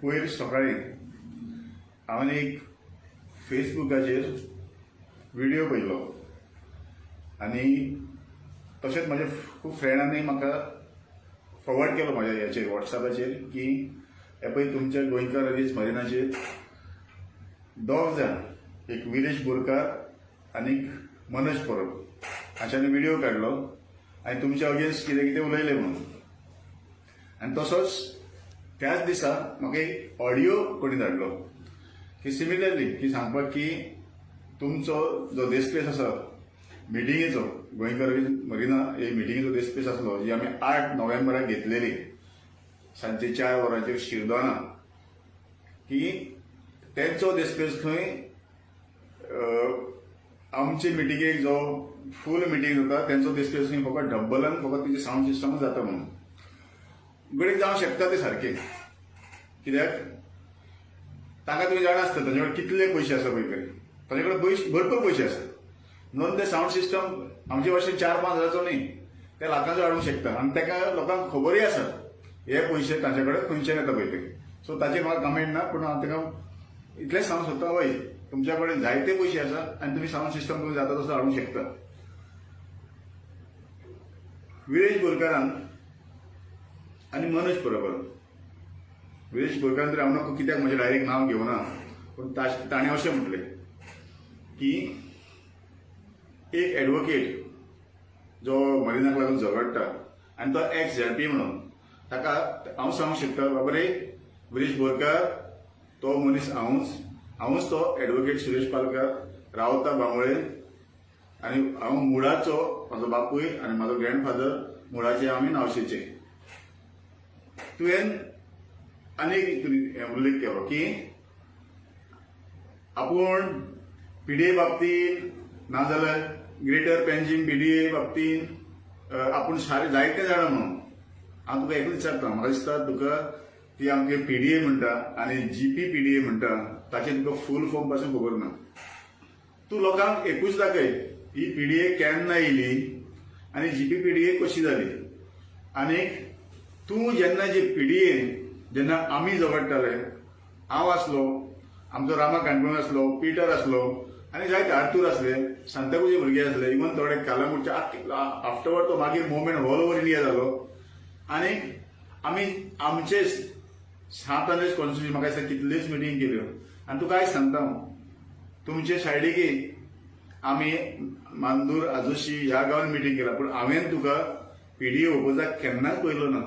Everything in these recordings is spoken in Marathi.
पयर सकाळीं हांवें एक फेसबुकाचेर व्हिडिओ पळयलो आनी तशेंच म्हाज्या खूब फ्रेंडांनी म्हाका फॉरवर्ड केलो म्हाज्या हेचेर वॉट्सॅपाचेर की हे पळय तुमच्या गोंयकार रेल्वे मरिनाचेर दोग जाण एक विरेश बोरकार आनी मनोज परब हांच्यांनी व्हिडिओ काडलो आनी तुमच्या अगेन्स्ट कितें कितें उलयलें म्हणून. आनी तसोच त्याच दिसा म्हाका एक ऑडियो कोणी धाडलो की सिमिलरली की सांगपाक की तुमचो जो देस्पेस आसा मिटिंगेचो गोंयकार मरिना हे मिटिंगेचो देस्पेस आसलो जी आमी 8 नोव्हेंबराक घेतलेली सांजचे 4 वरांचेर शिरदोना की तेंचो देस्पेस खंय आमचे मिटिंगेक जो फूल मिटींग जाता तेंचो देस्पेस खंय फकत डब्बलान फकत तेजे सावंड सिस्टमूच जाता म्हणून. गणीत जावंक शकता ते सारखे कित्याक ताका तुमी जाणा आसता ताजे कडेन कितले पयशे आसा पळय तरी ताजे कडेन भरपूर पयशे आसात म्हणून ते सावंड सिस्टम आमचे भाशेन 4-5 हजाराचो न्ही ते लाखांचो हाडूंक शकता आनी ताका लोकांक खबरूय आसा हे पयशे ताचे कडेन खंयच्यान येता पळय ते. सो ताचेर म्हाका कमेंट ना पूण हांव ताका इतलेंच सांगूंक सोदता हय तुमच्या कडेन जायते पयशे आसा आनी तुमी सावंड सिस्टम तुमी जाता तसो हाडूंक शकता. विरेश बोरकारान आनी मनोज परबान विरेश बोरकारान तरी हांव नको कित्याक म्हजें डायरेक्ट नांव घेवना पूण ताणें अशें म्हटलें की एक एडवोकेट जो मरिनाक लागून झगडटा आनी तो एक्स झेडपी म्हणून ताका हांव सांगूंक शकता बाबा रे विरेश बोरकार तो मनीस हांवूच तो एडवोकेट सुरेश पालकार रावता बांबोळे आनी हांव मुळाचो म्हाजो बापूय आनी म्हाजो ग्रँडफादर मुळाचे आमी नावशेचे. तुवें आनीक उल्लेख केलो की आपूण पीडीए बाबतींत नाजाल्यार ग्रेटर पेन्जीम पीडीए बाबतींत आपूण सारे जायते जाणा म्हणून हांव तुका एकूच विचारता म्हाका दिसता तुका ती आमगे पीडीए म्हणटा आनी जीपी पीडीए म्हणटा ताचे तुका फूल फॉर्म पासून खबर ना. तूं लोकांक एकूच दाखय ही पीडीए केन्ना येयली आनी जीपी पीडीए कशी जाली. आनीक तूं जेन्ना जी पीडीए जेन्ना आमी झगडटाले हांव आसलो आमचो रामा काणकोण आसलो पिटर आसलो आनी जायते आर्थूर आसले सांताक्रुझे भुरगे आसले इवन थोडे कालांगूटचे आफ्टरवर्ड तो मागीर मुवमेंट ऑल ओव्हर इंडिया जालो आनी आमी आमचे 7 कॉन्स्टिट्युशन म्हाका दिसता कितल्योच मिटींग केल्यो आनी तुका आयज सांगता हांव तुमचे सायडीकी आमी मांदूर आजोशी ह्या गांवांत मिटींग केला पूण हांवें तुका पीडीए ओपोजाक केन्नाच पळयलो ना.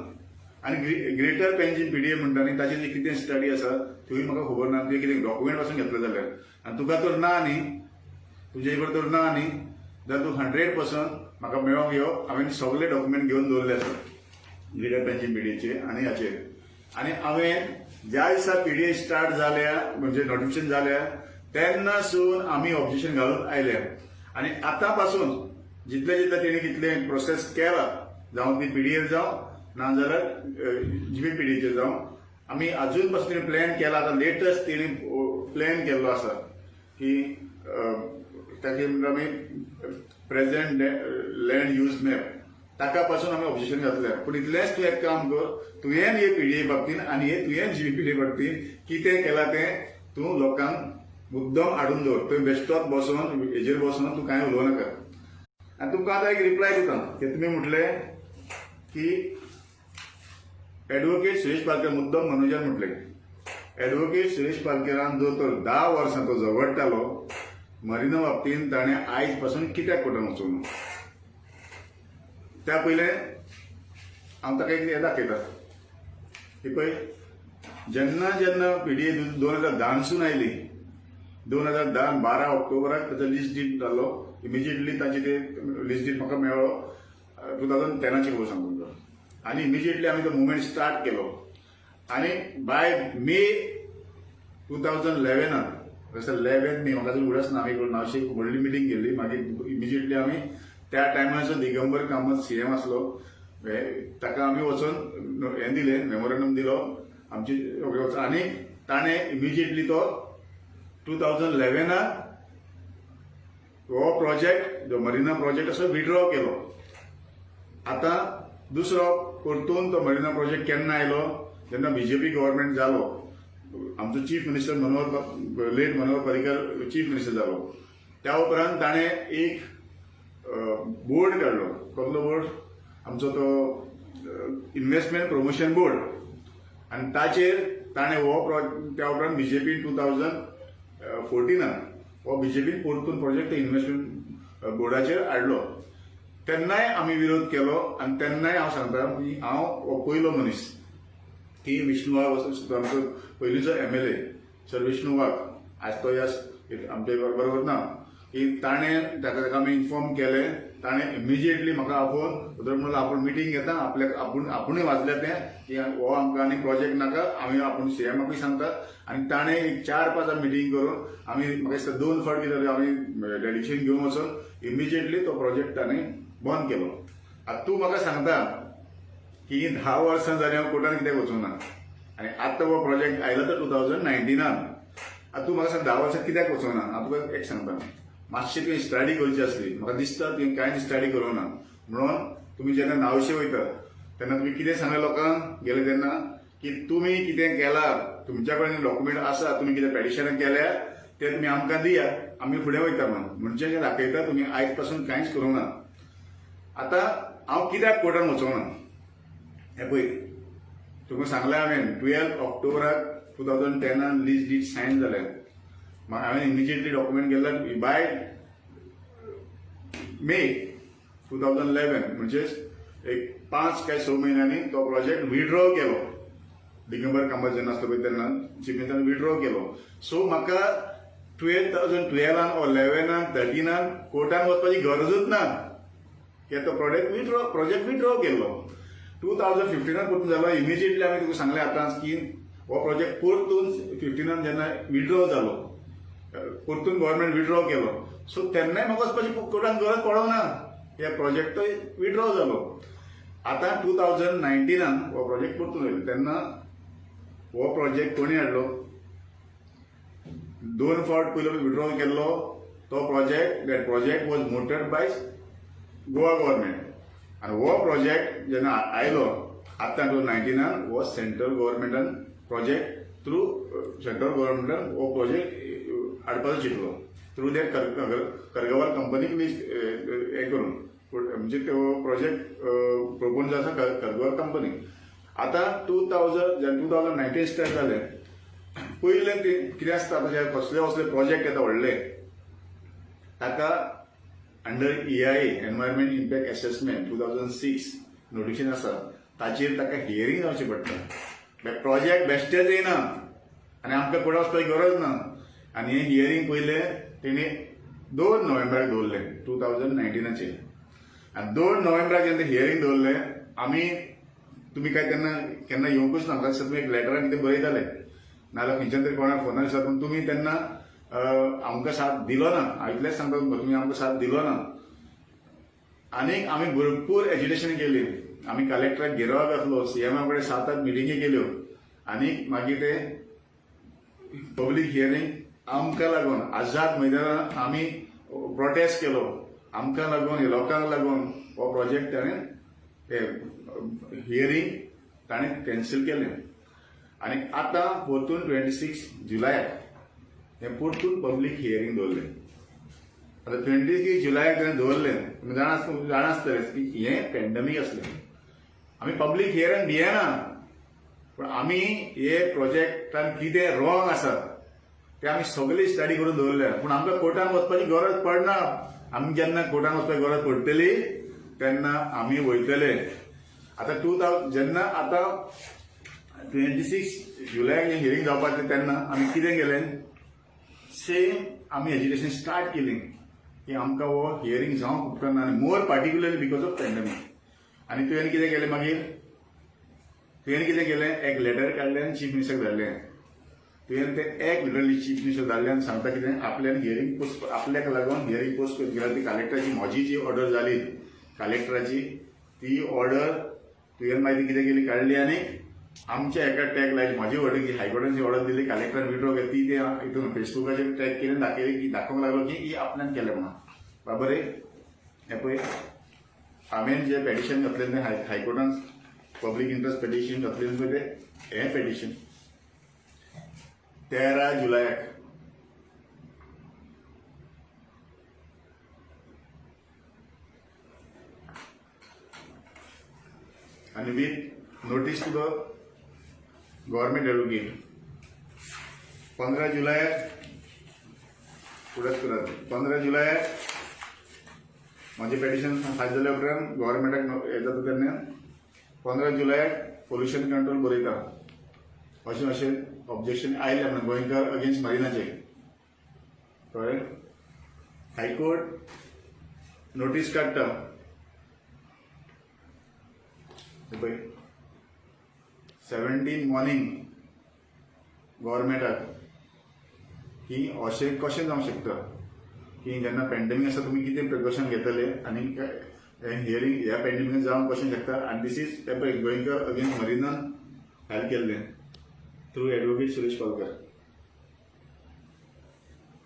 आनी ग्रेटर पेन्जीम पीडीए म्हणटा न्ही ताचेर कितें स्टडी आसा थंय म्हाका खबर ना तुवें कितें डॉक्युमेंट पासून घेतले जाल्यार आनी तुका तर ना न्ही तुजे कडेन तर ना न्ही जाल्यार तूं 100% म्हाका मेळोंक यो हांवें सगळे डॉक्युमेंट घेवन दवरले आसा ग्रेटर पेन्जीम पीडीएचे आनी हाचेर. आनी हांवें ज्या दिसा पीडीए स्टार्ट जाल्या म्हणजे नोटिफिकेशन जाल्या तेन्नासून आमी ऑब्जेक्शन घालून आयल्या आनी आतां पासून जितले तेणी कितले प्रोसेस केला जावं ती पीडीएफ जावं नाजाल्यार जीपी पीडीएचेर जावं आमी अजून पासून तेणी प्लॅन केला आतां लेटस्ट तेणी प्लॅन केल्लो आसा की ताचे आमी प्रेझेंट लँड यूज मॅप ताका पासून आमी ऑब्जेक्शन घातल्या. पूण इतलेंच तूं एक काम कर तुवें हे पीडीए बाबतींत आनी हे तुवें जीपी पीडीए बाबतींत कितें केलां तें तूं लोकांक मुद्दम हाडून दवर थंय बेश्टोच बसोन हेजेर बसोन तूं कांय उलोवं नाका. आनी तुमकां आतां एक रिप्लाय दिता की तुमी म्हटलें की एडवोकेट सुरेश पालकर मुद्दम मनोजान म्हटलें एडवोकेट सुरेश पालकरान जो तो 10 वर्सां तो झगडटालो मरिना बाबतींत ताणें आयज पासून कित्याक कोर्टान वचूंक ना. त्या पयलें हांव ताका एक हें दाखयता की पळय जेन्ना जेन्ना पीडीए 2010सून आयली 2010 12 ऑक्टोबराक ताचो लिस्ट डीट जालो इमिजिएटली ताचे ते लिस्ट डीट म्हाका मेळ्ळो 2010ची खबर सांगून तुका आनी इमिजिएटली आमी तो मुवमेंट स्टार्ट केलो आनी बाय मे 2011 11 मे म्हाका उगडच ना आमी नावशे व्हडली मिटींग केल्ली मागीर इमिजिएटली आमी त्या टायमाचो दिगंबर कामत सीएम आसलो ताका आमी वचून हें दिलें मेमोरंडम दिलो आमची आनी ताणें इमिजिएटली तो 2011 हो प्रोजेक्ट जो मरिना प्रोजेक्ट असो विड्रॉ केलो. आतां दुसरो परतून तो मरिना प्रोजेक्ट केन्ना आयलो जेन्ना बीजेपी गव्हर्मेंट जालो आमचो chief minister late Manohar Parrikar chief minister जालो. त्या उपरांत ताणें एक बोर्ड काडलो. कसलो बोर्ड? आमचो तो इन्व्हेस्टमेंट प्रमोशन बोर्ड. आनी ताचेर ताणें त्या उपरांत बीजेपीन 2014 हो बीजेपीन परतून प्रोजेक्ट इन्व्हेस्टमेंट बोर्डाचेर हाडलो. तेन्नाय आमी विरोध केलो आनी तेन्नाय हांव सांगता की हांव हो पयलो मनीस की विष्णू वाघ आमचो पयलींचो MLA सर विष्णू वाघ आज तो आमचे बरोबर ना की ताणें ताका आमी इन्फॉर्म केलें. ताणें इमिजिएटली म्हाका आपोवन म्हणून आपूण मिटींग घेता आपुणूय वाचलें तें की हो आमकां आनी प्रोजेक्ट नाका आपूण CMाकूय सांगता. आनी ताणें एक 4-5 मिटींग करून आमी म्हाका दिसता 2 फावट कितें आमी डेलिगेशन घेवन वचून इमिजिएटली तो प्रोजेक्ट ताणें बंद केलो. आतां तूं म्हाका सांगता की 10 वर्सां जालीं हांव कोर्टान कित्याक वचूंक ना आनी आतां हो प्रोजेक्ट आयलो तो 2019. आतां तूं म्हाका सांग 10 वर्सां कित्याक वचूंक ना. हांव तुका एक सांगता मातशी तुवें स्टडी करची आसली. म्हाका दिसता तुवें कांय स्टडी करूंक ना. म्हणून तुमी जेन्ना नावशे वयता तेन्ना तुमी कितें सांगलें लोकांक गेले तेन्ना की तुमी कितें केलां तुमच्या कडेन डॉक्युमेंट आसा तुमी कितें पेटिशनां केल्या ते तुमी आमकां दिया आमी फुडें वयता म्हणून म्हणजे दाखयता तुमी आयज पासून कांयच करूंक ना. आतां हांव कित्याक कोर्टान वचोंक ना हें पळय तुमकां सांगलें हांवें 12 ऑक्टोबराक 2010 लीज डीड सायन जालें. हांवें इमिजिएटली डॉक्युमेंट केला बाय मे 2011 म्हणजेच एक 5 काय 6 म्हयन्यांनी तो प्रोजेक्ट विड्रॉ केलो. दिगंबर कामत जेन्ना आसलो पळय तेन्ना चीफ मिनिस्टरान विड्रॉ केलो. सो म्हाका 2012 or 11 13 कोर्टान वचपाची गरजूच ना कित्याक तो प्रोजेक्ट विड्रॉ केलो. 2015 परतून जालो. इमिजिएटली हांवें तुका सांगलें आतांच की हो प्रोजेक्ट परतून 15 जेन्ना विड्रॉ जालो परतून गव्हर्मेंट विड्रॉ केलो. सो तेन्नाय म्हाका वचपाची कोर्टान गरज पडोंक ना. हे प्रोजेक्ट विड्रॉ जालो. आतां 2019 हो प्रोजेक्ट परतून येयलो तेन्ना हो प्रोजेक्ट कोणी हाडलो 2 फावट पयलो विड्रॉ केल्लो तो project. That project was mooted by Goa government आनी हो प्रोजेक्ट जेन्ना आयलो आतां 2019 हो सेंट्रल गव्हर्मेंटान प्रोजेक्ट थ्रू सेंट्रल गव्हर्मेंटान हो प्रोजेक्ट हाडपाचो चिंतलो थ्रू दॅट करगवाल कंपनीक हें करून म्हणजे तो प्रोजेक्ट प्रोपोज आसा करगवाल कंपनीक. आतां 2019 स्टार्ट जालें. पयलें कितें आसता कसले प्रोजेक्ट येता व्हडले ताका under EIA environment impact assessment 2006 notification आसा ताचेर ताका हियरींग जावचें पडटा. प्रोजेक्ट बेश्टेच येना आनी आमकां कोण वचपाची गरज ना. आनी हें हियरींग पयलें तेणी 2 नोव्हेंबराक दवरलें 2019. आनी 2 नोव्हेंबराक जेन्ना हियरींग दवरलें आमी तुमी काय तेन्ना केन्ना येवंकूच ना. म्हाका तुमी एक लेटरान कितें बरयताले नाजाल्यार खंयच्यान तरी कोणाक फोनार दिसता पूण तुमी तेन्ना आमकां साथ दिलो ना. हांव इतलेंच सांगता तुमी आमकां साथ दिलो ना. आनीक आमी भरपूर एज्युटेशन केली. आमी कलेक्टराक घेरवा घातलो. CMा कडेन 7-8 मिटिंगी केल्यो. आनीक मागीर ते पब्लीक हियरींग आमकां लागून आझाद मैदानान आमी प्रोटेस्ट केलो. आमकां लागून लोकांक लागून हो प्रोजेक्ट ताणें हियरींग ताणें कॅन्सील केलें. आनी आतां परतून 26 जुलयाक हें परतून पब्लीक हियरींग दवरलें. आतां 26 जुलयाक ताणें दवरलें. तुमी जाणा आसतलें की हें पॅन्डेमीक आसलें. आमी पब्लीक हियरींग दियना पूण आमी हे प्रोजेक्टान कितें रॉंग आसा ते आमी सगळी स्टडी करून दवरल्या. पूण आमकां कोर्टान वचपाची गरज पडना. आमी जेन्ना कोर्टान वचपाची गरज पडटली तेन्ना आमी वयतले. आतां जेन्ना आतां 26 जुलयाक हें हियरींग जावपाचें तेन्ना आमी कितें केलें सेम आमी एज्युकेशन स्टार्ट केली की आमकां हो हियरींग जावंक उपकारना आनी मोर पार्टिक्युलरली बिकॉज ऑफ पॅन्डेमीक. आनी तुवें कितें केलें मागीर तुवें कितें केलें एक लेटर काडलें आनी चीफ मिनिस्टराक धाडलें. तुवें तें एक लेटर चीफ मिनिस्टर धाडलें आनी सांगता कितें आपल्यान हियरींग पोस्ट आपल्याक लागून हियरींग पोस्ट केली. ती कलेक्टराची म्हजी जी ऑर्डर जाली कलेक्टराची ती ऑर्डर तुवें मागीर कितें केली काडली आनी आमच्या एका टॅग लायली. म्हाजी ऑर्डर जी हायकोर्टान जी ऑर्डर दिली कलेक्टरान विड्रॉ केली ती हितून फेसबुकाचेर टॅग केली दाखोवंक लागलो की ही आपल्यान केलें म्हणून. बाबरे हें पळय हांवें जें पेटिशन घातलें तें हायकोर्टान पब्लीक इंट्रस्ट पेटिशन घातलें पळय तें हें पेटिशन 13 जुलयाक आणि with notice to the government advocate 15 जुलयाक फुडेंच करात 15 जुलयाक माझे पेटिशन फायल जाल्या उपरांत गव्हर्नमेंटाक हे जाता तेन्ना 15 जुलयाक पोल्युशन कंट्रोल बरयता अशें ऑब्जेक्शन आयलें म्हणून गोंयकार अगेन्स्ट मरिनाचे कळ्ळें. हायकोर्ट नोटीस काडटा पळय 17 मॉर्निंग गव्हर्नमेंटाक की अशें कशें जावंक शकता की जेन्ना पॅन्डेमीक आसा तुमी कितें प्रिकॉशन घेतले आनी हियरींग ह्या पॅन्डेमीक जावंक कशें शकता. आनी दिस इज ते पळय गोंयकार अगेन्स्ट मरिनान फायल केल्लें थ्रू एडवोकेट सुरेश पालकर.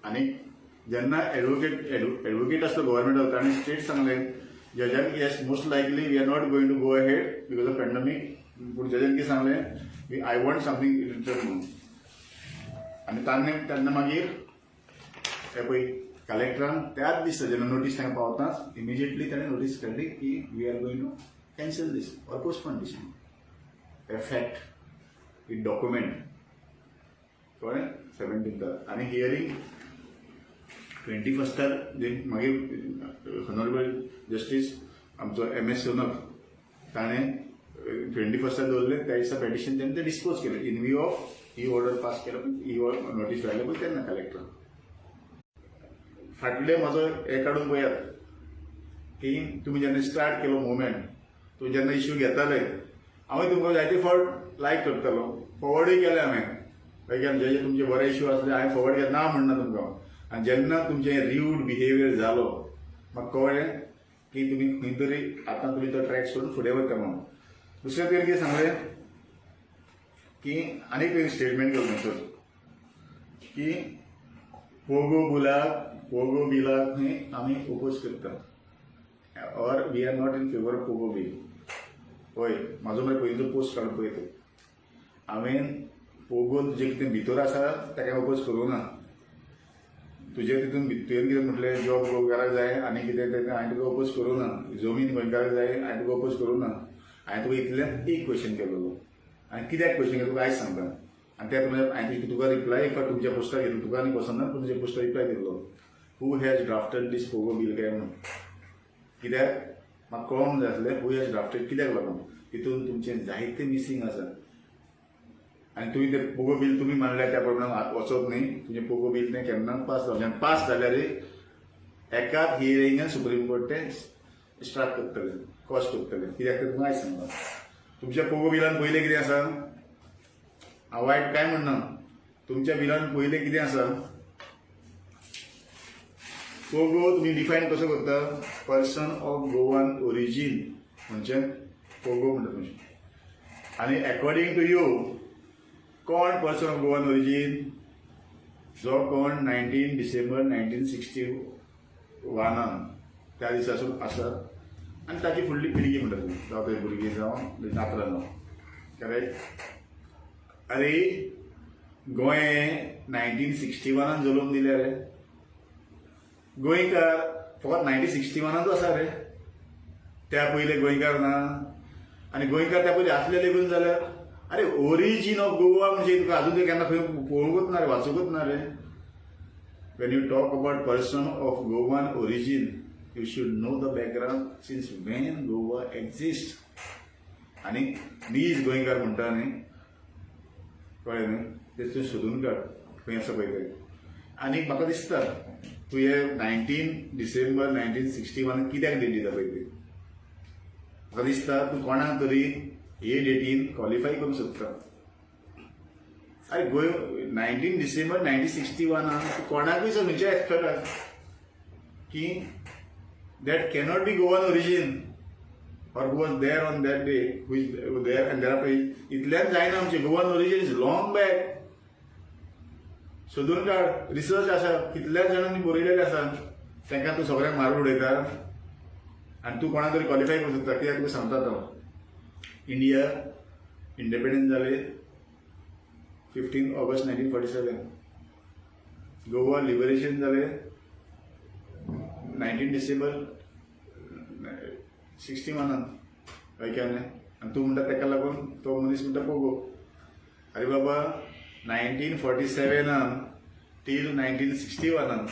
आनी जेन्ना एडवोकेट आसलो गव्हर्नमेंटाक ताणें स्ट्रेट सांगलें जजान yes most likely we are not going to go ahead because of pandemic. पूण जजान कितें सांगलें आय वॉन्ट समथींग रिटर्न म्हणून. आनी तेन्ना मागीर हे पळय कलेक्टरान त्याच दिसा जेन्ना नोटीस तांकां पावताच इमिजिएटली ताणें नोटीस काडली की we are going to cancel this or postpone this. A fact it document कळ्ळें 17th आनी हियरींग 21st जे मागीर ऑनरेबल जस्टीस आमचो MS सोनक ताणें 21st दवरलें. त्या दिसा पेटिशन तेन्ना ते डिस्पोज केलें in view of he order pass केलो ही नोटीस धाडले पळय तेन्ना कलेक्टर. फाटले म्हजो हे काडून पळयात की तुमी जेन्ना स्टार्ट केलो मुवमेंट तूं जेन्ना इश्यू घेताले हांवें तुमकां जायते फावट लायक करतालो फॉवर्डूय केले हांवें जे तुमचे बरे इश्यू आसले हांवें फॉवर्ड केले ना म्हणना तुमकां. आनी जेन्ना तुमचें रीड बिहेवियर जालो म्हाका कळ्ळें की तुमी खंय तरी आतां तुमी तो ट्रॅक सोडून फुडें वता म्हणून. दुसरें तरेन कितें सांगलें की आनीक एक स्टेटमेंट केलो थंयसर की पोगो बिलाक खंय आमी ओपोज करता or we are not in favour of POGO bill. हय म्हाजो मरे पयलींचो पोस्ट काडून पळय तो हांवें पोगो तुजें कितें भितर आसा ताका ओपोज करूं ना. तुजे तितून भितर कितें म्हटलें जॉब गोंयकाराक जाय आनी कितें तें हांवें तुका ओपोज करूं ना. जमीन गोंयकाराक जाय हांवें तुका ओपोज करूं ना. हांवें तुका इतल्यान एक क्वेश्चन केलेलो आनी कित्याक क्वेश्चन केलो तुका आयज सांगता. आनी त्या तुमच्या हांवें तुका रिप्लाय फक्त तुमच्या पोस्टार घेतलो तुका आनी पसंद तुमच्या पोस्टार रिप्लाय दिलो who has drafted this POGO bill काय म्हणून. कित्याक म्हाका कळोंक जाय आसलें हू हॅज ड्राफ्टेड कित्याक लागून तितून तुमचें जायतें मिसींग आसा. आनी तुमी तें पोगो बील तुमी मानल्यार त्या प्रमाणे वचप न्ही. तुजें पोगो बील तें केन्ना पास जावचें आनी पास जाल्यार एकाच हियरिंगान सुप्रीम कोर्ट तें स्टार्ट करतलें कॉस्ट करतलें. कित्याक तें तुमकां आयज सांगता तुमच्या पोगो बिलान पयलें कितें आसा हांव वायट कांय म्हणना. तुमच्या बिलान पयलें कितें आसा पोगो तुमी डिफायन कसो करता पर्सन ऑफ गोवन ओरिजीन म्हणजे पोगो म्हणटा तुमी. आनी अकॉर्डिंग टू यू कोण पर्सन ऑफ गोवन ओरिजीन जो कोण 19 डिसेंबर 1961 त्या दिसासून आसा आनी ताची फुडली पिळगी म्हणटा तुमी जावं ते भुरगीं जावं नातरां जावं करेक्ट. अरे गोंय 1961 जल्म दिले रे गोंयकार फकत 1961 आसा रे त्या पयले गोंयकार ना. आनी गोंयकार त्या पयलीं आसले लेगून जाल्यार अरे ओरिजीन ऑफ गोवा म्हणजे तुका अजून ते केन्ना खंय पळोवंकूच ना रे वाचूंकूच ना रे. When you talk about person of Goan origin you should know the background since when Goa exist. आनी मीच गोंयकार म्हणटा न्ही कळ्ळें न्ही तें तूं सोदून काड खंय आसा पळय तें. आनी म्हाका दिसता तूं हे 19 डिसेंबर 1961 कित्याक डेट दिता पळय ती म्हाका दिसता तूं कोणाक तरी हे डेटीन क्वॉलिफाय करूंक सोदता. अरे गोंय 19 डिसेंबर 1961 कोणाकूय सर खंयच्या एक्सपर्टाक की that cannot be Goan origin or who was there on that day, who is there and thereafter इतल्यान जायना आमचे Goan origin is long back. सोदून काड रिसर्च आसा कितल्याच जाणांनी बरयलेले आसा तांकां तूं सगळ्यांक मारून उडयता आनी तूं कोणाक तरी क्वॉलिफाय करूंक सोदता. कित्याक तुका सांगता तो इंडिया इंडिपेंडंट जाले 15 ऑगस्ट 1947. गोवा लिबरेशन जालें 19 डिसेंबर 61. ओके. आणि तूं म्हणटा तेका लागून तो मनीस म्हणटा पोगो. अरे बाबा 1947 टील 1961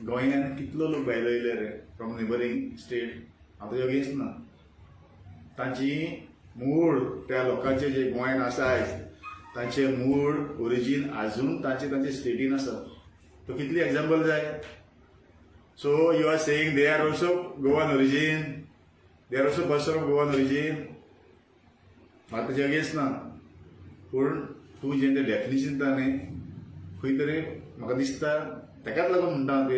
गोंयांत कितलो लोक भायलो येयले रे फ्रॉम नेबरिंग स्टेट. हांव तेजे अगेन्स्ट ना. तांची मूळ त्या लोकांचे जे गोंयांत आसा आयज तांचे मूळ ओरिजीन आजून तांचे स्टेटीन आसा. तो कितली एक्झाम्पल जाय. So you are saying they are also Goan origin, they are also person of Goan origin. म्हाका तेजे अगेन्स्ट ना. पूण तूं जें तें डेफिनेशन दिता न्ही खंय तरी म्हाका दिसता तेकाच लागून म्हणटा ते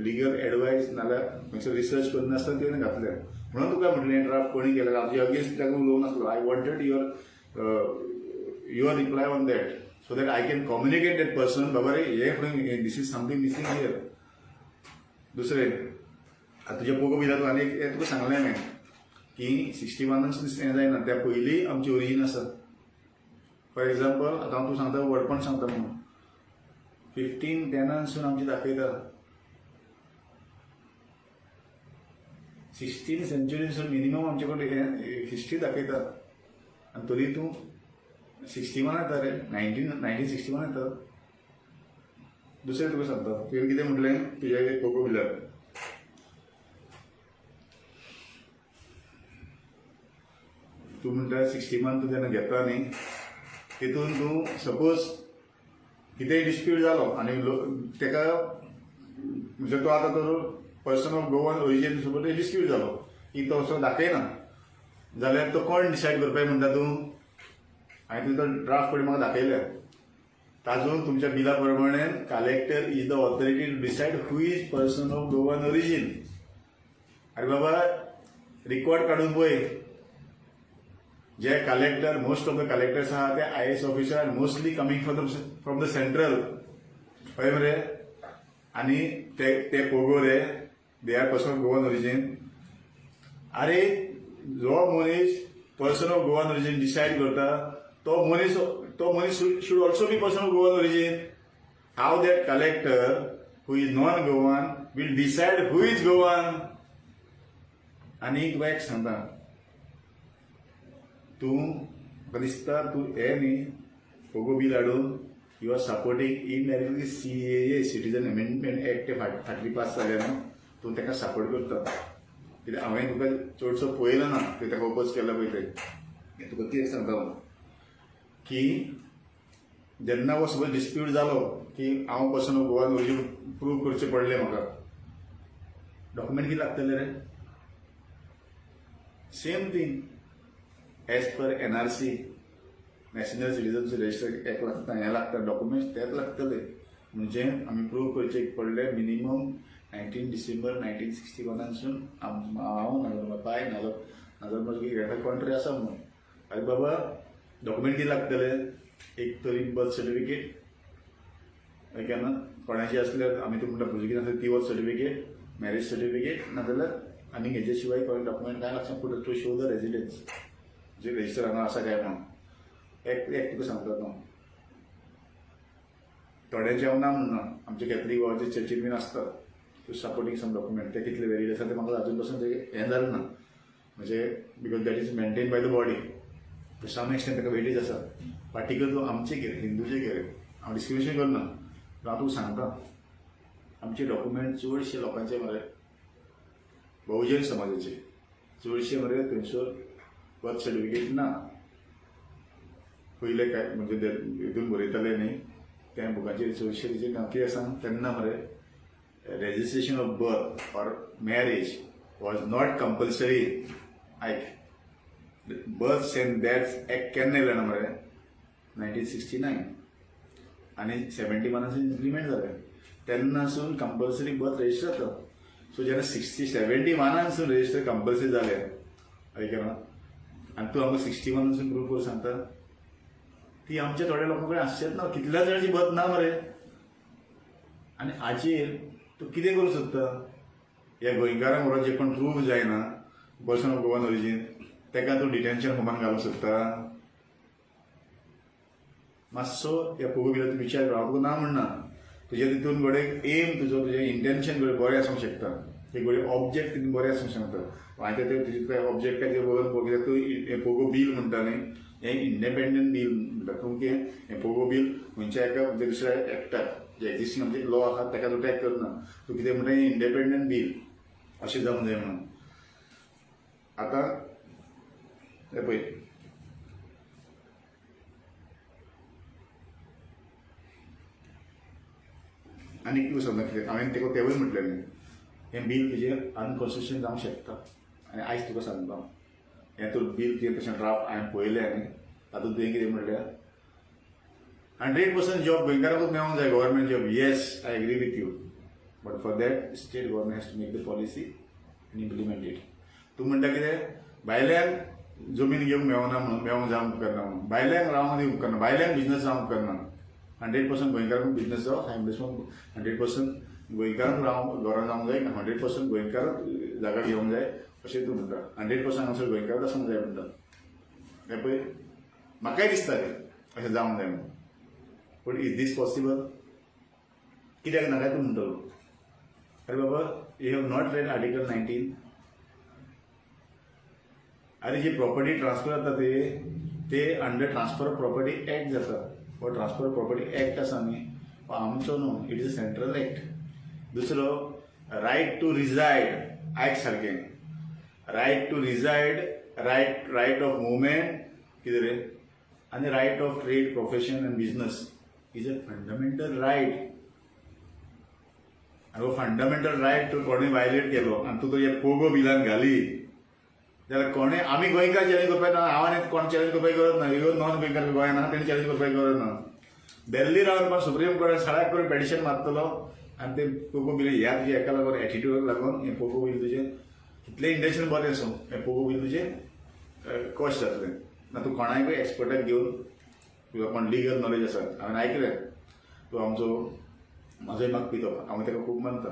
लिगल एडवायस नाल्यार खंयसर रिसर्च करनासतना तुवें घातलें. म्हणून तुका म्हटलें ड्राफ्ट कोणी केला हांव अगेन्स्ट ताका उलोवंक नासलो. I wanted your reply on that so that I can communicate that person बाबा रे हे खंय this is something missing here. दुसरें आतां तुज्या पोगो बिला तूं आनी तुका सांगलें हांवें की 61 हें जायना त्या पयलीं आमची ओरिजीन आसा. फॉर एग्जाम्पल आतां हांव तूं सांगता वडपण सांगता म्हणून 1510 आमची दाखयता. 16th सेंचुरीसून मिनिमम आमचे कडेन हिस्ट्री दाखयता. आनी तरी तूं 61 येता रे 1961 येता. दुसरें तुका सांगता तुवें कितें म्हटलें तुज्या कोको बिलार तूं म्हणटा 61 तूं जेन्ना घेता न्ही तितून तूं सपोज कितेंय डिस्प्यूट जालो आनी तेका म्हणजे तो आतां तो person of Goan origin suppose dispute जालो की तो असो दाखयना जाल्यार तो कोण डिसायड करपाक म्हणटा तूं. हांवें तुजो ड्राफ्ट पळय म्हाका दाखयल्या तातूंत तुमच्या बिला प्रमाणे collector is the authority to decide who is person of Goan origin. अरे बाबा रिकॉर्ड काडून पळय जे collector most of the collectors आहा ते IAS officer are mostly coming from the central पळय मरे. आनी ते पोगो रे they are person of Goan origin. अरे जो मनीस person of Goan origin decide करता तो मनीस should also be person of Goan origin. हाव that collector who is non Goan will decide who is Goan. आनी तुका एक सांगता तूं म्हाका दिसता तूं हें न्ही पोगो बील हाडून you are supporting indirectly CAA citizen amendment act फाटली पास जाल्या न्हू तूं ताका सपोर्ट करता. कित्याक हांवें तुका चडसो पळयलो ना तुवें ताका ओपोज केला पळय थंय. तुका कितें सांगता की जेन्ना हो सपोज डिस्प्यूट जालो की हांव person of Goan origin prove करचें पडलें म्हाका डॉक्युमेंट कितें लागतले रे. Same thing as per NRC national citizenship register एक लागता हें लागता डॉक्युमेंट्स तेच लागतले. म्हणजे आमी प्रूव करचे पडले मिनिमम 19 डिसेंबर 1961 हांव नाजाल्यार बापाय नाजाल्यार म्हजी कंट्री आसा म्हणून. अरे बाबा डॉक्युमेंट कितें लागतले एक तरी बर्थ सर्टिफिकेट ओके ना कोणाची असल्यार आमी तूं म्हणटा भुरगीं आसल्यार ती बर्थ सर्टिफिकेट मॅरेज सर्टिफिकेट नाजाल्यार आनी हेजे शिवाय डॉक्युमेंट कांय लागता पूण टू शो द रेजिडेंस जे रजिस्टर हांगा आसा काय म्हणून. एक तुका सांगता तो थोड्यांचे हांव ना म्हणना आमचे कॅथलीक गोवाचे चर्चीन बीन आसता टू सपोर्टींग सम डॉक्युमेंट ते कितले वॅलीड आसा ते म्हाका अजून पासून ते हें जालें ना. म्हणजे because that is maintain by the body to some extent ताका वेटेज आसा. पार्टिकल तूं आमचे घे हिंदूचे घे हांव डिस्क्रिमिनेशन करना. हांव तुका सांगता आमचे डॉक्युमेंट चडशे लोकांचे मरे बहुजन समाजाचे चडशे मरे थंयसर बर्थ सर्टिफिकेट ना. पयले काय म्हणजे हितून बरयताले न्ही त्या बुकाचेर चडशे तेजे कितें आसा तेन्ना मरे registration of birth or marriage was not compulsory. Birth end death act केन्ना येयलो ना मरे 1969 आनी 71 इम्प्लिमेंट जालें. तेन्नासून कंपल्सरी बर्थ रजिस्टर जाता. सो जेन्ना 71 रजिस्टर कंपल्सरी जालें आयकना आनी तूं आमकां 61 प्रूव करून सांगता ती आमच्या थोड्या लोकां कडेन आसचेच ना. कितल्या जाणांची बर्थ ना मरे. आनी हाचेर तूं कितें करूंक सोदता. ह्या गोंयकारांक बरोबर जे कोण प्रूव जायना पर्सन ऑफ गोवन ओरिजीन ताका तूं डिटेन्शन होमान घालूंक सोदता. मातसो ह्या पोगो बिलाचो विचार कर. हांव तुका ना म्हणना, तुजे तितून गोडे एम तुजो तुजें इंटेन्शन गोडे बरें आसूंक शकता, ते गोडे ऑब्जेक्ट तितून बरें आसूंक शकता. हांवें ते तुजे ऑब्जेक्टाचेर बघून पळोवंक तूं हें पोगो बील म्हणटा न्ही, हें इंडिपेंडंट बील म्हणटा. तूं हें पोगो बील खंयच्या एका दुसऱ्या एक्टाक जे एक्झिस्टींग आमचे लॉ आसा ताका तूं टॅग करना. तूं कितें म्हणटा इंडिपेंडंट बील अशें जावंक जाय म्हणून. आतां हे पळय, आनी कितें समजा कितें हांवें तेका तेवूय म्हटलेलें, हें बील तुजें अनकॉन्स्टिट्युशनल जावंक शकता. आनी आयज तुका सांगता, हें तर बील तुवें तशें ड्राफ्ट हांवें पळयलें न्ही, तातूंत तुवें कितें म्हटलें 100% जॉब गोंयकारांकूच मेळोंक जाय, government job. Yes, I agree with you, but for that state government has to make the policy आनी इम्प्लिमेंट इट. तूं म्हणटा कितें भायल्यांक जमीन घेवंक मेळना म्हणून, मेळोंक जावंक उपकारना म्हणून, भायल्यांक रावंक दिवंक उपकारना, भायल्यांक बिजनस जावंक उपकारना. 100% गोंयकारांक बिजनस जावं, हाय इन्वेस्टमेंट 100% गोंयकारांक घरां जावंक जाय, 100% गोंयकारांक जागा घेवंक जाय अशें तूं म्हणटा. 100% हांगासर गोंयकारांक आसूंक जाय म्हणटा. हें पळय, म्हाकाय दिसता तें अशें जावंक जाय म्हणून. पूण इज दीस पॉसिबल? कित्याक नाका तूं म्हणटलो? अरे बाबा, you have not red article 19. अरे जी प्रॉपर्टी ट्रान्सफर जाता ते under transfer of property act जाता. हो ट्रान्सफर ऑफ प्रॉपर्टी एक्ट आसा न्ही, हो आमचो न्हू, it is a central act. दुसरो, रायट टू रिजायड आयक सारकें, right to reside, right of movement कितें रे, आनी right of trade, profession and business is a fundamental right. आनी हो फंडामेंटल रायट तूं कोणें वायलेट केलो आनी तूं तो पोगो बिलान घाली जाल्यार कोणें, आमी गोंयकार चॅलेंज करपाक ना, हांव आनी कोण चॅलेंज करपाक गरज ना. इवन नॉन गोंयकार गोंयान आहा तेणी चॅलेंज करपाक गरज ना. दिल्ली रावन पण सुप्रीम कोर्टान सळाक करून पेटिशन मारतलो आनी ते पोगो बिल ह्या तुज्या हेका लागून एटिट्यूडाक लागून हें पोगो बिल तुजें कितलें इंटेन्शन बरें आसूं, हें पोगो बिल तुजें कॉस्ट जातलें ना. तूं कोणाकूय एक्सपर्टाक घेवन, तुका कोण लिगल नॉलेज आसा, हांवें आयकलें तूं आमचो म्हाजोय मागपी तो, हांव ताका खूब मानता,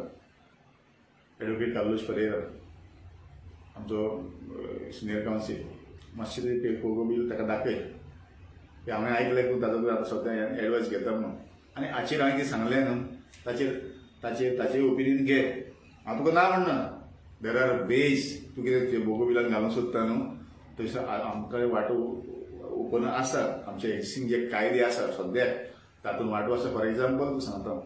एडवोकेट कार्लोस परेरा, आमचो सिनियर कावन्सील. मातशें तें पोगो बिल ताका दाखय. हांवें आयकलें तूं ताजो आतां सद्या एडवायस घेता म्हणून, आनी हाचेर हांवें कितें सांगलें न्हू, ताचेर ओपिनियन घे. हांव तुका ना म्हणना, देर आर वेज. तूं कितें पोगो बिलान घालूंक सोदता न्हू, थंयसर आमकां वांटो ओपन आसा. आमचे एक्झिस्टींग जे कायदे आसा सद्याक तातूंत वांटो आसा. फॉर एग्जाम्पल तूं सांगता,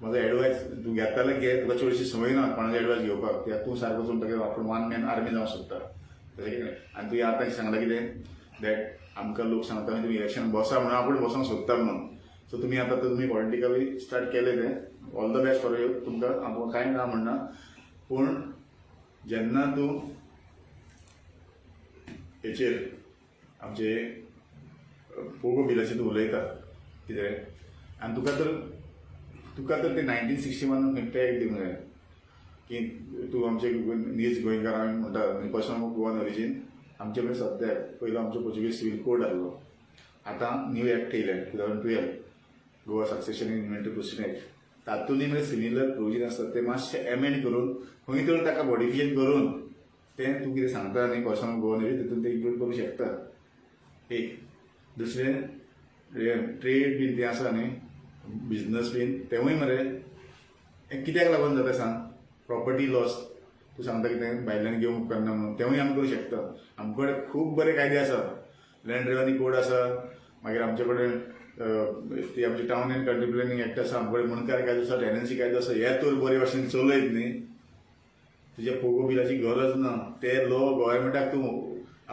म्हजो एडवायस तूं घेता जाल्यार घे, तुका चडशी संवय ना कोणाचो एडवायस घेवपाक. कित्याक तूं सारको चलता आपूण 1 मॅन आर्मी जावंक सोदता तशें कितें. आनी तुवें आतां सांगलां कितें दॅट आमकां लोक सांगता तुमी इलेक्शन बसा म्हणून, आपूण बसोंक सोदता म्हणून. सो तुमी आतां तुमी पॉलिटिकली स्टार्ट केलें तें, all the best for you. तुमकां हांव कांय ना म्हणना, पूण जेन्ना तूं हेचेर आमचे पोगो बिलाचेर तूं उलयता कितें, आनी तुका तर ते 1961 टॅग दिवंक जाय की तूं आमचे नीज गोंयकार हांवें म्हणटा पर्सन ऑफ गोवन ओरिजीन. आमचे कडेन सद्याक पयलो आमचो पोर्चुगीज सिवील कोड आसलो, आतां न्यू एक्ट येयले 2012 Goa succession in inventory procedure act. तातूंतय म्हणजे सिमिलर प्रोविजन आसता ते मातशें एमेंड करून खंय तरी ताका मॉडिफिकेशन करून तें तूं कितें सांगता न्ही पर्सन ऑफ गोवन ओरिजीन तितून तें इन्क्लूड करूंक शकता. एक दुसरें ट्रेड बीन तें आसा न्ही, बिजनस बीन तेवूय मरे हें कित्याक लागून जाता सांग. प्रॉपर्टी लॉस तूं सांगता कितें भायल्यान घेवंक उपकारना म्हणून, तेवूय आमी करूंक शकता. आमचे कडेन खूब बरे कायदे आसा, लँड रेवन्यू कोड आसा, मागीर आमचे कडेन ती आमची town end country planning act आसा, आमचे कडेन मुणकार कायदो आसा, टेनन्सी कायदो आसा. हे तर बरे भाशेन चलयत न्ही, तुज्या पोगो बिलाची गरज ना. ते लॉ गोव्हर्मेंटाक तूं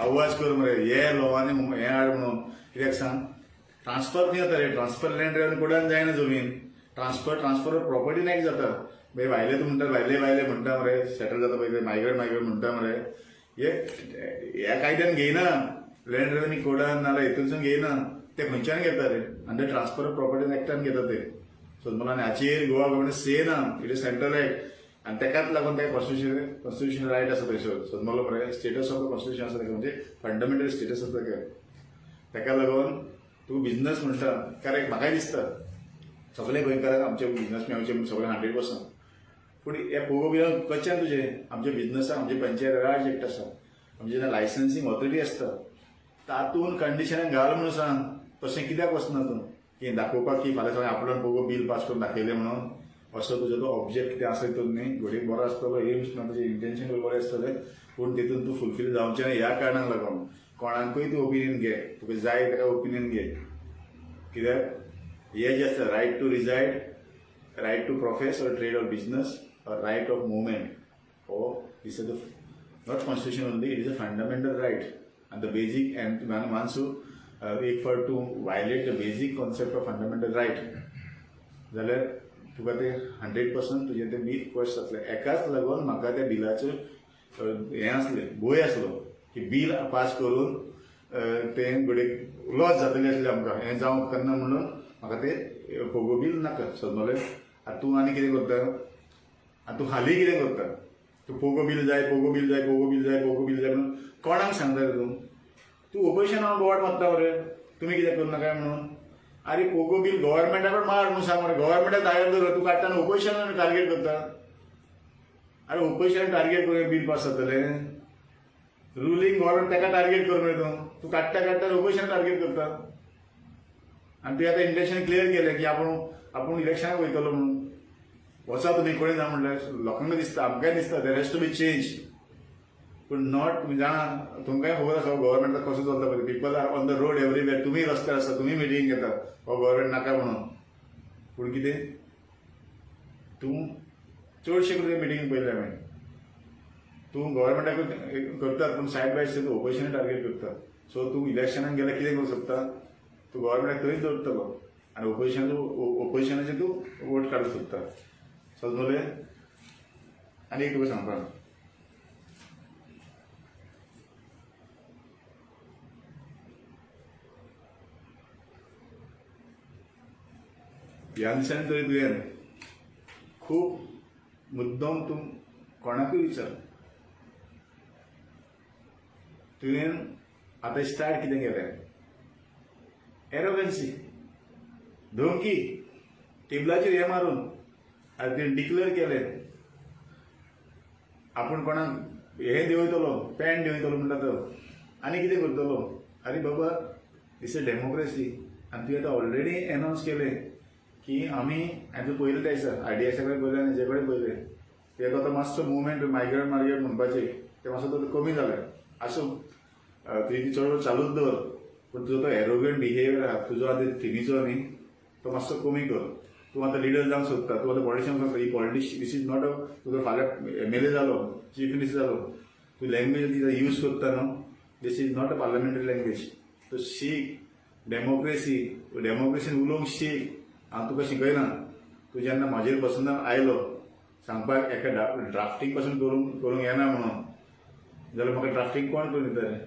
आवाज कर मरे, हे लॉवांनी हें हाड म्हणून. कित्याक सांग, ट्रान्सफर खंय जाता रे, ट्रान्सफर लँड रेवन्यू कोडान जायना जमीन, ट्रान्सफर ऑफ प्रॉपर्टी नाक जाता. मागीर भायले तूं म्हणटा भायले म्हणटा मरे, सेटल जाता पळय ते मायग्रेट म्हणटा मरे, ह्या कायद्यान घेयना, लँड रेवन्यू कोडान नाल्यार हितूनसून घेयना, ते खंयच्यान घेता रे, आनी ते ट्रान्सफर ऑफ प्रॉपर्टी एक्टान घेता ते. सो मला हाचेर गोवा गव्हर्मेंट से ना, इट इज सेंट्रल एक्ट. आनी तेकाच लागून तेका कॉन्स्टिट्युशनल रायट आसा थंयसर. सो मला मरे स्टेटस ऑफ द कॉन्स्टिट्युशन आसा तेका, म्हणजे फंडामेंटल स्टेटस आसा तेका लागून तूं बिजनस म्हणटा. कारण म्हाकाय दिसता सगळे गोंयकारांक आमचे बिजनस मेळचे सगळे 100%. पूण हे पोगो बिलान कशें तुजें आमचे बिजनसाक आमचे पंचायत राज एक्ट आसा, आमचे जेन्ना लायसन्सिंग ऑथॉरिटी आसता तातूंत कंडिशनां घाल म्हणून सांग. तशें कित्याक वचना तूं की दाखोवपाक की फाल्यां सगळें आपल्यान पळोवन बील पास करून दाखयलें म्हणून असो तुजो तो ऑब्जेक्ट कितें आसा तितून न्ही घडये बरो आसतलो एम्स ना तुजें इंटेन्शन बरें आसतलें पूण तितून तूं फुलफील जावचें ना ह्या कारणाक लागून कोणाकूय तूं ओपिनियन घे तुका जाय ताका ओपिनियन घे कित्याक हे जें आसता right to reside right to profess or trade or business or right of movement. Oh, this is the not constitution only, it is a fundamental right and the basic and once you wait for to violate the basic concept of fundamental right जाल्यार तुका ते 100% तुजें तें बील क्वेश्चन जातलें एकाच लागून म्हाका त्या बिलाचें हें आसलें भंय आसलो की बील पास करून तें घडये लॉस जातलें आसलें आमकां हें जावं करना म्हणून म्हाका तें फोगो बील नाका समजलें आतां तूं आनी कितें करता आतां तूं हालीं कितें करता तूं पोगो बील जाय पोगो बील जाय पोगो बील जाय पोगो बील जाय म्हणून कोणाक सांगता तूं ओपोजिशनाक बोवाड मारता मरे तुमी कितें करना काय म्हणून अरे पोगो बील गव्हर्मेंटाकडे मार म्हणून सांग मरे गव्हर्मेंटाक टार्गेट कर तूं काडटाना ओपोजिशनाक टार्गेट करता अरे ओपोजिशनाक टार्गेट करून बील पास जातलें रुलींग गव्हर्मेंट ताका टार्गेट कर मरे तूं काडटा ओपोजिशनाक टार्गेट करता आनी तुवें आतां इंटेन्शन क्लियर केलें की आपूण इलेक्शनाक वयतलो म्हणून वचा तुमी कोणी ना म्हणल्यार लोकांक दिसता आमकांय दिसता there has to be change पूण नॉट तुमी जाणा तुमकांय खबर आसा गव्हर्मेंटाक कसो चलता पळय people are on the road everywhere तुमी रस्त्यार आसता तुमी मिटींग घेता हो गव्हर्मेंट नाका म्हणून पूण कितें तूं चडशे करून मिटींग पळयल्या मागीर तूं गव्हर्मेंटाक करतात पूण सायड बाय सायड ओपोजिशनाक टार्गेट करता सो तूं इलेक्शनाक गेल्यार कितें करूंक शकता तूं गव्हर्मेंटाक थंयच दवरतलो आनी ओपोजिशनाचें तूं वोट काडूंक सोदता समजलें आनी एक तुका सांगता ह्या दिसांनी तरी तुवें खूब मुद्दम तूं कोणाकूय विचार तुवें आतां स्टार्ट कितें केलें एरोगन्सी धमकी टेबलाचेर हे मारून आतां तुवें डिक्लेअर केलें आपूण कोणाक हे देंवयतलो पॅन देंवयतलो म्हणटा तो आनी कितें करतलो अरे बाबा इट्स अ डेमोक्रेसी आनी तुवें आतां ऑलरेडी एनावन्स केलें की आमी हांवें तूं पयलें त्या दिसा IDS कडेन पयलें आनी हेजे कडेन पयलें तेका आतां मातसो मुवमेंट मायग्रेट म्हणपाचें तें मातसो तो कमी जालें आसूं तुवें ती चळवळ चालूच दवर पूण तुजो तो एरोगंट बिहेवियर आहा तुजो आतां थिनीचो न्ही तो मातसो कमी कर तूं आतां लिडर जावंक सोदता तूं आतां पॉलिटिशियन जावंक ही politics this is not a तुजो फाल्यां MLA जालो चीफ मिनिस्टर जालो तूं लँग्वेज यूज करता न्हू this is not a parliamentary language तूं शीक डेमोक्रेसीन उलोवंक शीक हांव तुका शिकयना तूं जेन्ना म्हाजेर बसून आयलो सांगपाक एका ड्राफ्टींग पासून करूंक येना म्हणून जाल्यार म्हाका ड्राफ्टींग कोण करून दितालें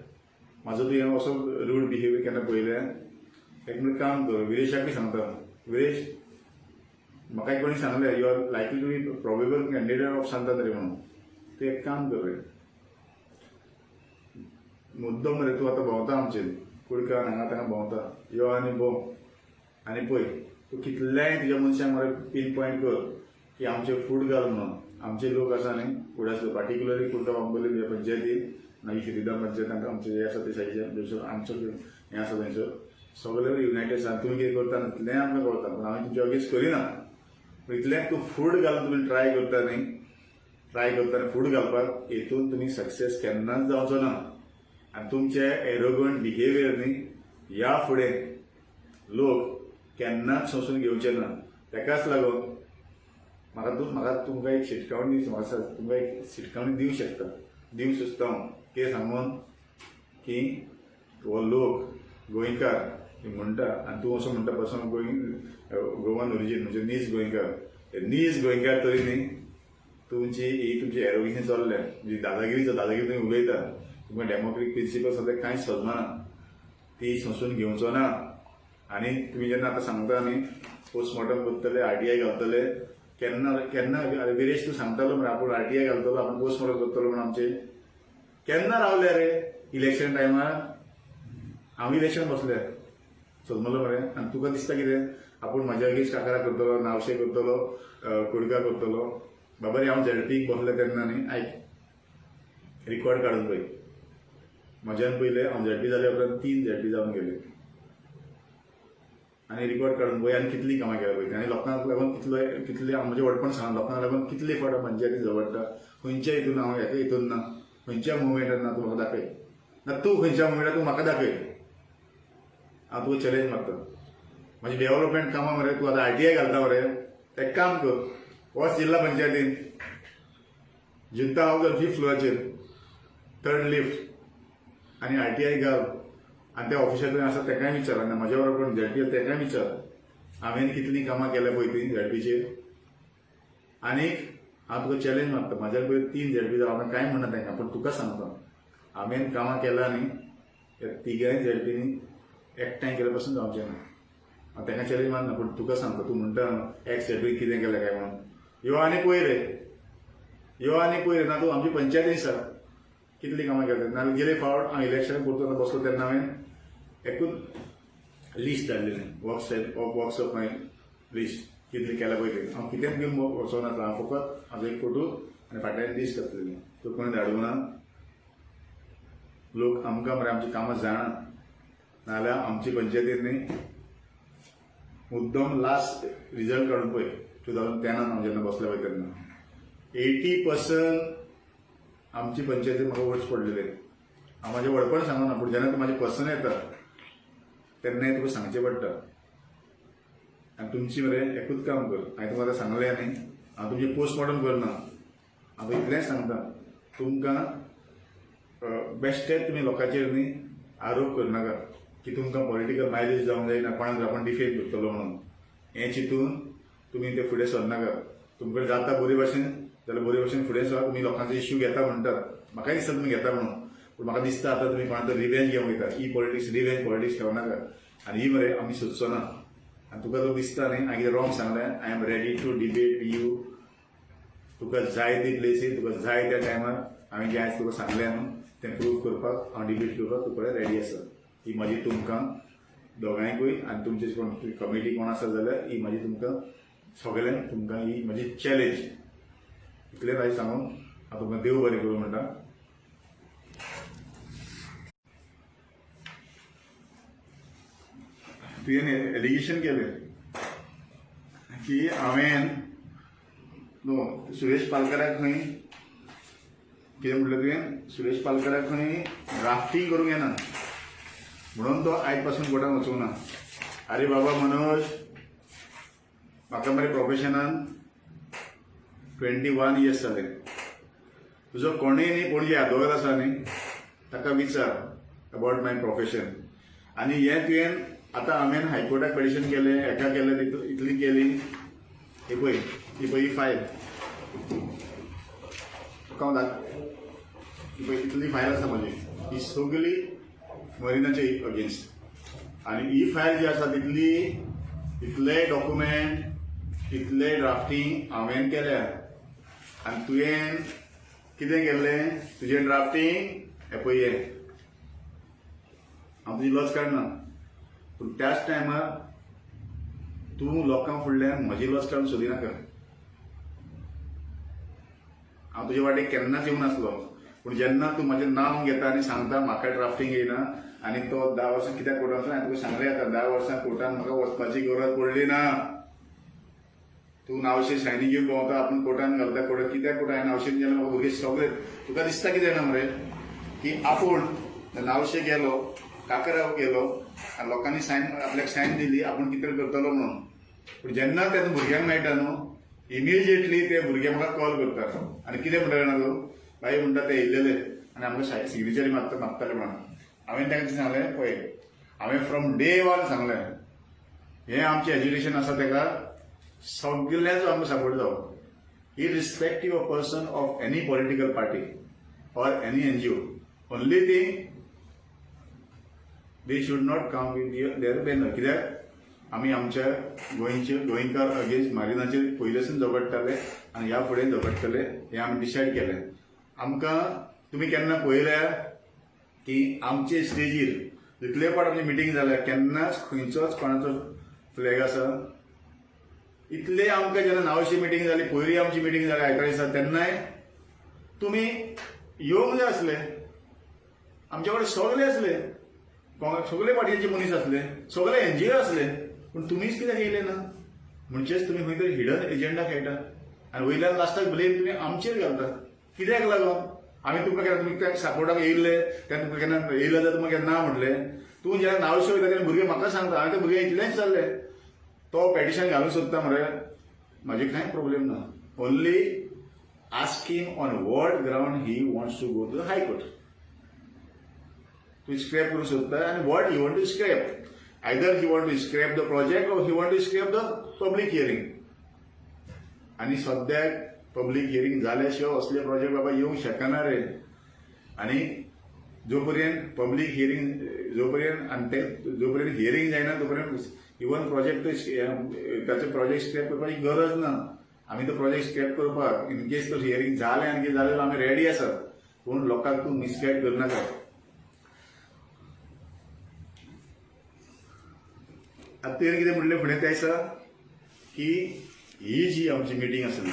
म्हाजो तुवें असो रूड बिहेवियर केन्ना पयलें एक मिनट काम कर विरेशाकूय सांगता विरेश म्हाका एक कोणी सांगलें you are likely to be probable candidate of St Andre म्हणून तूं एक काम कर मुद्दम मरे तूं आतां भोंवता आमचेर कुडकान हांगा थंगा भोंवता यो आनी भोंव आनी पळय तूं कितल्याय तुज्या मनशाक मरे पिन पॉयंट कर की आमचें फूड घाल म्हणून आमचे लोक आसा न्ही फुडाचे पार्टिक्युलरली कुडका बांबोली पंचायतीन मागीर श्रीधाम पंचायत आमचे जे आसा ते सायडीचे आमचो हें आसा थंयसर सगळे युनायटेड आसा तुमी कितें करता इतलें आमकां कळटा पूण हांवें तुमचे अगेन्स्ट करिना पूण इतलें तूं फूड घालून तुमी ट्राय करता न्ही ट्राय करता आनी फूड घालपाक हेतून तुमी सक्सेस केन्नाच जावचो ना आनी तुमचे एरोगंट बिहेवियर न्ही ह्या फुडें लोक केन्नाच सोंसून घेवचे ना तेकाच लागून म्हाका तुमकां एक शिटकावणी तुमकां एक शिटकावणी दिवंक शकता दिवंक सोदता हांव कितें सांगून की हो लोक गोंयकार म्हणटा आनी तूं असो म्हणटा पासून गोवन ओरिजीन म्हणजे नीज गोंयकार नीज गोंयकार तरी न्ही तुमची एरोगेशन चल्लें म्हणजे दादागिरी तुमी उलयता तुमकां डेमोक्रेटीक प्रिंसिपल सद्या कांयच सजमाना ती सोंसून घेवचो ना आनी तुमी जेन्ना आतां सांगता न्ही पोस्टमॉर्टम करतले RTI घालतले केन्ना विरेश तूं सांगतालो मरे आपूण RTI घालतलो आपूण पोस्टमॉर्टम करतलो म्हणून आमचे केन्ना रावले रे इलेक्शन टायमार हांव इलेक्शन बसल्या समजलो मरे आनी तुका दिसता कितें आपूण म्हाज्या अगेन्स्ट काकारा करतलो नावशे करतलो कुडका करतलो बाबा रे हांव झेडपीक बसलें तेन्ना न्ही आयक रिकॉर्ड काडून पळय म्हज्यान पयलें हांव झेडपी जाल्या उपरांत 3 झेडपी जावन गेले आनी रिकॉर्ड काडून पळय आनी कितली कामां केल्या पळय आनी लोकांक लागून कितले म्हणजे व्हडपण सांग लोकांक लागून कितले फावट पंचायतीन झगडटा खंयच्या हितून हांव हेका हितून ना खंयच्या मुवमेंटान ना तूं म्हाका दाखय ना तूं खंयच्या मुवमेंटान तूं म्हाका दाखय हांव तुका चॅलेंज मारता म्हाजी डेव्हलपमेंट कामां मरे तूं आतां RTI घालता मरे तें काम कर वच जिल्हा पंचायतीन जिंता हांव कर 5th फ्लोराचेर 3rd लिफ्ट आनी RTI घाल आनी त्या ऑफिसार थंय आसा तेकाय विचार आनी म्हाज्या बरोबर कोण ZP तेकाय विचार हांवें कितलीं कामां केल्या पळय ती ZPचेर आनीक हांव तुका चॅलेंज मारता म्हाज्या पळय 3 ZP जावं हांवें कांय म्हणना तांकां पूण तुका सांगता हांवें कामां केलां न्ही त्या तिगांय ZPनी एकठांय केल्या पासून जावचें ना हांव तांकां चॅलेंज मारना पूण तुका सांगता तूं म्हणटा एक्स ZP कितें केलें काय म्हणून यो आनी पळय रे ना तूं आमची पंचायतीन आसा कितलीं कामां केल्या नाजाल्यार गेले फावट हांव इलेक्शनाक करतना बसलो तेन्ना हांवें एकूच लिस्ट धाडलेलें वर्क्स ऑफ माय लिस्ट कितलें केल्या पळय तें हांव कितेंच घेवन वचों नासलो हांव फकत म्हाजो एक फोटो आनी फाटल्यान लिस्ट घातलेली तो कोणें धाडूंक ना लोक आमकां मरे आमची कामां जाणा नाजाल्यार आमची पंचायतीन न्ही मुद्दम लास्ट रिजल्ट काडून पळय 2010 हांव जेन्ना बसले पळय तेन्ना 80% आमची पंचायतीन म्हाका वोट्स पडलेले हांव म्हाजें व्हडपण सांगना पूण जेन्ना तूं म्हाजें पर्सन येता तेन्नाय तुका सांगचें पडटा आनी तुमची मरे एकूच काम कर हांवें तुमकां आतां सांगलें न्ही हांव तुमचें पोस्टमॉर्टम करना हांव इतलेंच सांगता तुमकां बेश्टेच तुमी लोकांचेर न्ही आरोप करनाका की तुमकां पॉलिटिकल मायलेज जावंक जायना कोणाक आपूण डिफेट करतलो म्हणून हें चिंतून तुमी ते फुडें सरनाका तुमकां जाता बरे भाशेन जाल्यार बरे भाशेन फुडें सर तुमी लोकांचो इश्यू घेता म्हणटात म्हाकाय दिसता तुमी घेता म्हणून पूण म्हाका दिसता आतां तुमी कोणाचो रिवेंज घेवंक वयता ही पॉलिटिक्स रिवेंज पॉलिटिक्स खेळनाका आनी ही मरे आमी सोदचो ना आनी तुका तो दिसता न्ही हांवें कितें रॉंग सांगलें I am ready to debate you तुका जाय ती प्लेसीर तुका जाय त्या टायमार हांवें जें आयज तुका सांगलें न्हू तें प्रूव करपाक हांव डिबेट करपाक तुका रेडी आसा ही म्हाजी तुमकां दोगांयकूय आनी तुमचे कोण कमिटी कोण आसा जाल्यार ही म्हाजी तुमकां सगळ्यांक तुमकां ही म्हाजी चॅलेंज इतलें आयज सांगून हांव तुमकां देव बरें करूं म्हणटा तुवें एलिगेशन केलें की हांवें न्हू सुरेश पालकराक खंय कितें म्हटलें तुवें सुरेश पालकराक खंय ड्राफ्टींग करूंक येना म्हणून तो आयज पासून कोर्टान वचूंक ना आरे बाबा मनोज म्हाका मरे प्रोफेशनान 21 इयर्स जाले तुजो कोणूय न्ही पणजे आदवोगाद आसा न्ही ताका विचार अबावट माय प्रोफेशन आनी हें तुवें आतां हांवें हायकोर्टाक पेटिशन केलें हेका केलें इतली केली ही पळय ही फायल तुका हांव ही पळय इतली फायल आसा म्हाजी ही सगळी मरिनाचे अगेन्स्ट आनी ही फायल जी आसा तितली इतले डॉक्युमेंट इतले ड्राफ्टींग हांवें केल्या आनी तुवें कितें केल्लें तुजें ड्राफ्टींग हें पळय हांव तुजी लज काडना पूण त्याच टायमार तूं लोकां फुडल्यान म्हजी लज काडून सोदिनाका हांव तुजे वाटेक केन्नाच येवंक नासलो पूण जेन्ना तूं म्हजें नांव घेता आनी सांगता म्हाका ड्राफ्टींग येयना आनी तो 10 वर्सां कित्याक कोर्टान वचून हांवें तुका सांगलें आतां 10 वर्सां कोर्टान म्हाका वचपाची गरज पडली ना तूं नावशें सायनी घेवन भोंवता आपूण कोर्टान घालता कोर्टान कित्याक कोर्टान हांवें नावशें गेलो म्हाका भुरगे सगळे तुका दिसता कितें जाणा मरे की आपूण नावशें गेलो काकराव गेलो आनी लोकांनी सायन आपल्याक सायन दिली आपूण कितें करतलो म्हणून पूण जेन्ना तेन्ना भुरग्यांक मेळटा न्हू इमिजिएटली ते भुरगे म्हाका कॉल करतात आनी कितें म्हणटा जाणा तूं बाई म्हणटा ते येयलेले आनी आमकां सिग्नेचरी मागताले म्हणून हांवें ताका सांगलें पळय हांवें फ्रॉम डे 1 सांगलें हें आमचें एज्युकेशन आसा ताका सगळ्यांचो आमकां सपोर्ट जावो irrespective of person of any political party or any NGO only thing they should not come with their banner कित्याक आमी आमच्या गोंयकार अगेन्स्ट मारिनाचेर पयलेसून झगडटाले आनी ह्या फुडें झगडटले हें आमी डिसायड केलें आमकां तुमी केन्ना पळयल्या की आमचे स्टेजीर जितले फावट आमची मिटींग जाल्या केन्नाच खंयचोच कोणाचो फ्लॅग आसा इतले आमकां जेन्ना नावशी मिटींग जाली पयलीं आमची मिटींग जाली आयतारा दिसा तेन्नाय तुमी येवंक जाय आसले आमचे कडेन सगळे आसले सगळे पार्टीचे मनीस आसले सगळे NGO आसले पूण तुमीच कित्याक येयले ना म्हणजेच तुमी खंय तरी हिडन एजेंडा खेळटा आनी वयल्यान लास्टाक ब्लेम तुमी आमचेर घालतात कित्याक लागून आमी तुमकां केन्ना तुमी त्या सपोर्टाक येयल्ले तेन्ना तुमकां केन्ना येयले जाल्यार तुमकां केन्ना ना म्हटलें तूं जेन्ना नावशें वयता तेन्ना भुरगे म्हाका सांगता हांवें त्या भुरग्यांक इतलेंच जाल्ले तो पेटिशन घालूंक सोदता मरे म्हाजे कांय प्रॉब्लेम ना only asking on what ground he wants to go to the high court तूं स्क्रॅप करूंक सोदता आनी what he want to scrap either he want to scrap the project or he want to scrap the public hearing आनी सद्याक पब्लीक हियरींग जाल्या शिवाय असले प्रोजेक्ट बाबा येवंक शकना रे आनी जो पर्यंत पब्लीक हियरींग जो पर्यंत हियरींग जायना तो पर्यंत इवन प्रोजेक्ट ताचो प्रोजेक्ट स्क्रॅप करपाची गरज ना आमी तो प्रोजेक्ट स्क्रॅप करपाक इन केस तो हियरींग जालें आनी कितें जालें आमी रेडी आसात पूण लोकांक तूं मिसगायड करनाका आतां तुवें कितें म्हणलें फुडें त्या दिसा की ही जी आमची मिटींग आसली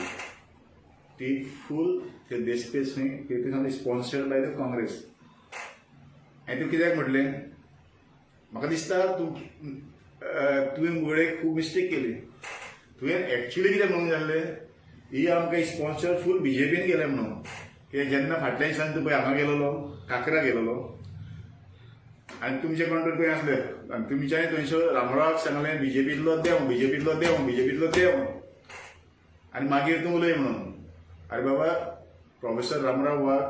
ती फूल ते देशपेस खंय स्पॉन्सर्ड बाय द काँग्रेस हांवें तुका कित्याक म्हटलें म्हाका दिसता तुवें मुळे खूब मिस्टेक केली तुवें एक्चुअली कितें म्हणूंक जाल्लें ही आमकां स्पॉन्सर फूल बीजेपीन केलें म्हणून की जेन्ना फाटल्या दिसांनी तूं पळय हांगा गेलोलो काकरा गेलोलो आनी तुमचे कोण थंय आसले आनी तुमच्यानी थंयसर रामरावाक सांगलें बीजेपींतलो देव आनी मागीर तूं उलय म्हणून अरे बाबा प्रोफेसर रामराव वाघ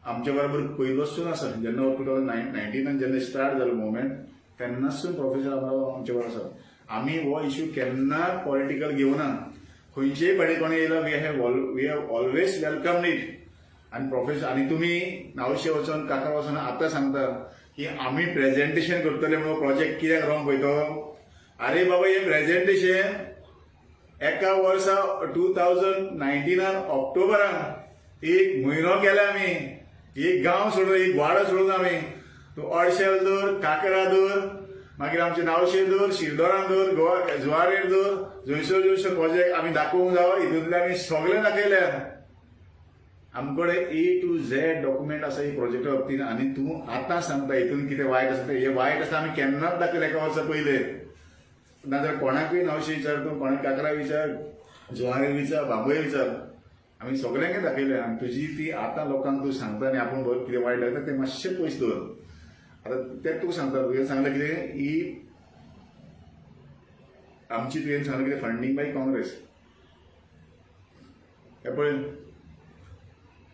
आमच्या बरोबर पयलोसून आसा जेन्ना 2019 जेन्ना स्टार्ट जालो मुवमेंट तेन्नासून प्रोफेसर रामराव आमच्या बरोबर आसा आमी हो इश्यू केन्ना पॉलिटिकल घेवना खंयचेय फाटी कोणी येयला we have always welcomed it आनी प्रोफेसर आनी तुमी नावशे वचून काका वचून आतां सांगता की आमी प्रेजेंटेशन करतले म्हणून प्रोजेक्ट कित्याक रॉंग पळयतो अरे बाबा हे प्रेजेंटेशन एका वर्सा 2019 ऑक्टोबरान एक म्हयनो केला आमी एक गांव सोडून एक वाडो सोडून आमी तूं अडशेल दर काकरा दर मागीर आमचे नावशे दर शिरदोरां दर गोवा जुवारेर दर जंयसर प्रोजेक्ट आमी दाखोवंक जावो हितूंतले आमी सगळे दाखयल्यात आमचे कडेन A to Z डॉक्युमेंट आसा ही प्रोजेक्टा बाबतींत आनी तूं आतां सांगता हितून कितें वायट आसा तें हे वायट आसा आमी केन्नाच दाखयलें एका वर्सा पयले नाजाल्यार कोणाकूय नावशे विचार तूं कोणाक काकरा विचार जुवारेर विचार बांबोये विचार आमी सगळ्यांक दाखयलें आनी तुजी ती आतां लोकांक तूं सांगता आनी आपूण कितें वायट लागता तें मातशें पयस दवर आतां तें तुका सांगता तुवें सांगलें कितें ही आमची तुवें सांगलें कितें फंडींग बाय काँग्रेस हे पळय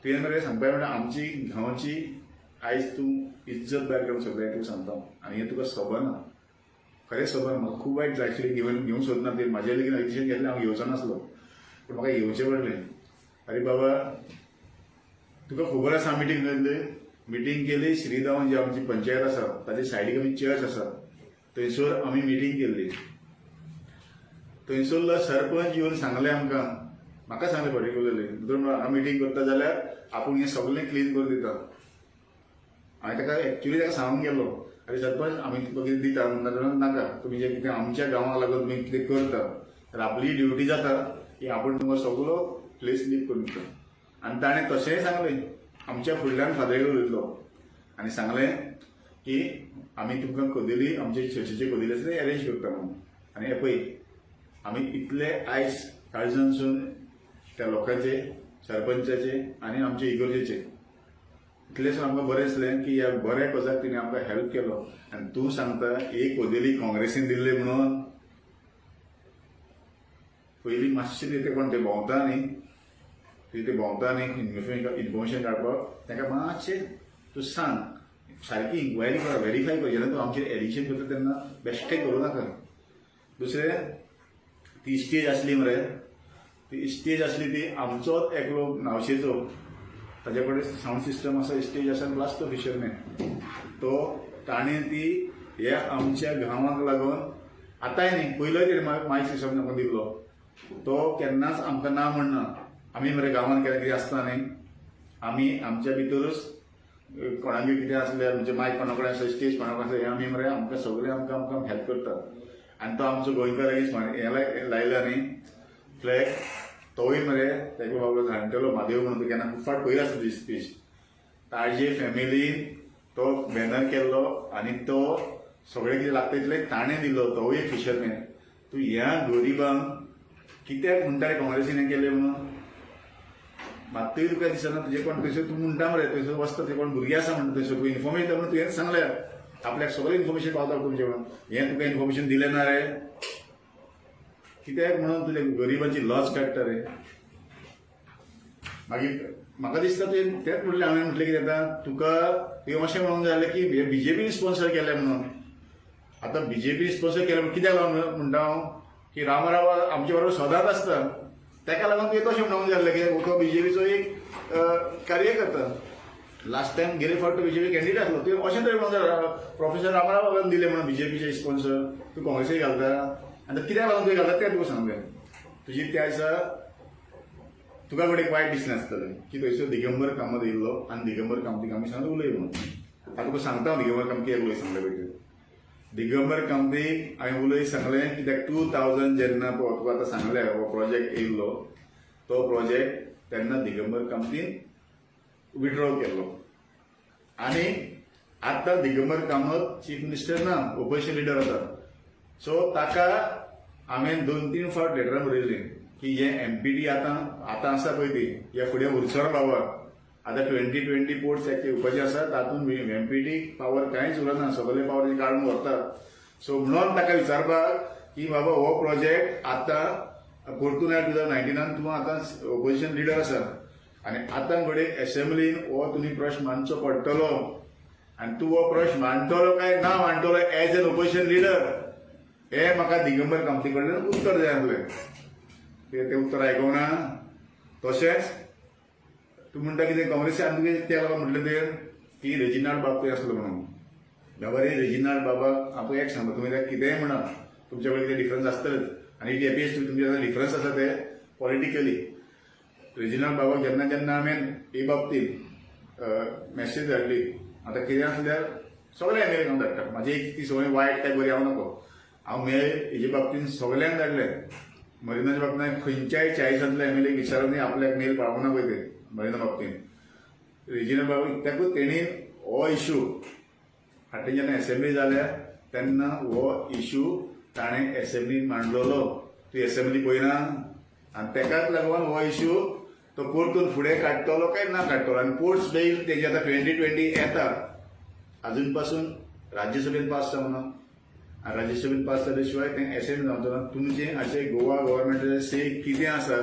तुवें मरे सांगपाक म्हणल्यार आमची गांवची आयज तूं इज्जत भायर करूंक सोदता हें तुका सांगता आनी हें तुका खबर ना खरेंच खबर म्हाका खूब वायट एक्चुअली घेवंक सोदना ते म्हाजे लेगीत डिसिजन घेतलें हांव घेवचो नासलो पूण म्हाका येवचें पडलें अरे बाबा तुका खबर आसा मिटींग जाल्ली मिटींग केली श्रीधावन जी आमची पंचायत आसा ताचे सायडीक आमी चर्च आसा थंयसर आमी मिटींग केल्ली थंयसरलो सरपंच येवन सांगलें आमकां म्हाका सांगलें पर्टिक्युलरली जर हांव मिटींग करता जाल्यार आपूण हें सगळें क्लीन करून दिता हांवें ताका एक्चुअली ताका सांगूंक गेलो अरे सरपंच आमी तुका कितें दिता नाका तुमी जें कितें आमच्या गांवाक लागून तुमी कितें करता तर आपली ड्युटी जाता की आपूण तुमकां सगळो प्लेस लीव करून दिता आनी ताणें तशेंय सांगलें आमच्या फुडल्यान फादर उलयलो आनी सांगलें की आमी तुमकां कदेली आमचे चर्चीचे कदेली आसा ते अरेंज करता म्हणून आनी हे पळय आमी इतले आयज काळजानसून त्या लोकांचे सरपंचाचे आनी आमचे इगर्जेचे इतलेसून आमकां बरें दिसलें की ह्या बऱ्या कॉजाक तिणें आमकां हेल्प केलो आनी तूं सांगता एक कदेली काँग्रेसीन दिल्ली म्हणून पयलीं मातशें ते कोण ते भोंवता न्ही ते भोंवता न्ही इन्फॉर्मेशन काडपाक ताका मातशें तूं सांग सारकी इन्क्वायरी कर व्हेरीफाय कर जेन्ना तूं आमचेर एडिक्शन करता तेन्ना बेश्टें करूं नाका दुसरें ती स्टेज आसली मरे ती स्टेज आसली ती आमचोच एकलो नावशेचो ताजे कडेन सावंड सिस्टम आसा स्टेज आसा ब्लास्ट फिशरमॅन तो ताणें ती ह्या आमच्या गांवाक लागून आतांय न्ही पयलोय तेणें मायक सिस्टम आमकां दिल्लो तो केन्नाच आमकां ना म्हणना आमी मरे गांवांत केन्ना कितें आसता न्ही आमी आमच्या भितरूच कोणागेर कितें आसल्यार म्हणजे मायक कोणा कडेन आसा स्टेज कोणा कडेन आसा हें आमी मरे आमकां सगळें आमकां हेल्प करता आनी तो आमचो गोंयकार हें लायला न्ही फ्लॅग तोय मरे तेका बाबा जाणटेलो म्हादेव म्हणून तो केन्ना खूब फावट पयलो आसता ती स्पीच ताजे फॅमिलीन तो बॅनर केल्लो आनी तो सगळे कितें लागता तितले ताणें दिलो तो एक फिशरमॅन. तूं ह्या गरिबांक कित्याक म्हणटा रे काँग्रेसीन हें केलें म्हणून? मात्तूय तुका दिसना तुजे कोण थंयसर तूं म्हणटा मरे थंयसर वचता ते कोण भुरगीं आसा म्हणटा थंयसर तूं इन्फॉर्मेशन म्हणून तुवें सांगल्या आपल्याक सगळें इन्फॉर्मेशन पावता तुमचें म्हणून हें तुका इन्फॉर्मेशन दिलें ना रे? कित्याक म्हणून तुजे गरिबांची लॉस काडटा रे? मागीर म्हाका दिसता तुवें तेंच म्हणलें हांवें म्हटलें कितें जाता तुका तुवें अशें म्हणूंक जाय जाल्यार की हे बीजेपीन स्पॉन्सर केलें म्हणून. आतां बीजेपी स्पॉन्सर केलें कित्याक लागून म्हणटा हांव की रामाराव आमचे बरोबर सदांच आसता ताका लागून तुवें तशें म्हणूंक जाय जाल्यार की तो बीजेपीचो एक कार्यकर्ता. लास्ट टायम गेले फावट बीजेपी कॅन्डिडेट आसलो तुवें अशें तरी म्हणूंक जाय प्रोफेसर रामाराव बाबान दिले म्हणून बीजेपीचे स्पॉन्सर तूं काँग्रेसीक घालता आनी कित्याक लागून तुवें घालता तें तुका सांगलें. तुजी त्या दिसा तुका कडेन वायट दिसलें आसतलें की थंयसर दिगंबर कामत येयल्लो आनी दिगंबर कामतीक आमी सांगलें उलय म्हणून. आतां तुका सांगता हांव दिगंबर कामतीक उलय सांगलें पळय दिगंबर कामतीक हांवें उलय सांगलें कित्याक 2000 जेन्ना तुका आतां सांगलें हो प्रोजेक्ट येयल्लो तो प्रोजेक्ट तेन्ना दिगंबर कामतीन विड्रॉ केल्लो आनी आतां दिगंबर कामत चीफ मिनिस्टर ना ओपोजिशन लिडर आसा. सो ताका हांवें 2-3 फावट लेटरां बरयल्लीं की हे MPD आतां आसा पळय ती हे फुडें उरचो बाबा आतां 2020 पोर्ट्स एक्ट येवपाचें आसा तातूंत MPD पावर कांयच उरना सगळे पावर काडून व्हरता. सो म्हणून ताका विचारपाक की बाबा हो प्रोजेक्ट आतां परतून 2019 तूं आतां ओपोजिशन लिडर आसा आनी आतां घडये एसेंब्लीन हो तुमी प्रश्न मांडचो पडटलो आनी तूं हो प्रश्न मांडटलो काय ना मांडटलो एज एन ओपोजिशन लिडर हे म्हाका दिगंबर कामती कडल्यान उत्तर जाय आसलें. तें उत्तर आयकूना. तशेंच तूं म्हणटा कितें काँग्रेसीन तुवें त्या लागून म्हटलें तें की रेजिनाल्ड बाब थंय आसलो म्हणून. बाबा रे रेजिनाल्ड बाबाक हांव एक सांगता तुमी ताका कितेंय म्हणा तुमचे कडेन कितें डिफरन्स आसतलेच आनी TPS तुमचे डिफरन्स आसा ते पॉलिटिकली. रेजिनाल्ड बाबाक जेन्ना जेन्ना हांवें हे बाबतींत मॅसेज धाडली आतां कितें आसल्यार सगळ्या मेल हांव धाडटा म्हाजी एक ती सवय वायट काय बरी हांव नको हांव मेल हेजे बाबतींत सगळ्यांक धाडलें. मरिनाच्या बाबतींत खंयच्याय 40 MLA विचारून आपल्याक मेल पावना पळय ते मरिना बाबतींत रेजिनल बाबा कित्याकूच तेणी हो इश्यू फाटीं जेन्ना एसेंब्ली जाल्या तेन्ना हो इश्यू ताणें एसेंब्लीन मांडलेलो. ती एसेंब्ली पळयना आनी तेकाच लागून हो इश्यू तो परतून फुडें काडटलो काय ना काडटलो आनी पोर्ट्स बिल तेजे आतां 2020 येता अजून पासून राज्यसभेत पास जावना आनी राज्यसभेत पास जाल्या शिवाय तें एसेंब्ली जावचो ना. तुमचें अशें गोवा गव्हर्मेंटाचें से कितें आसा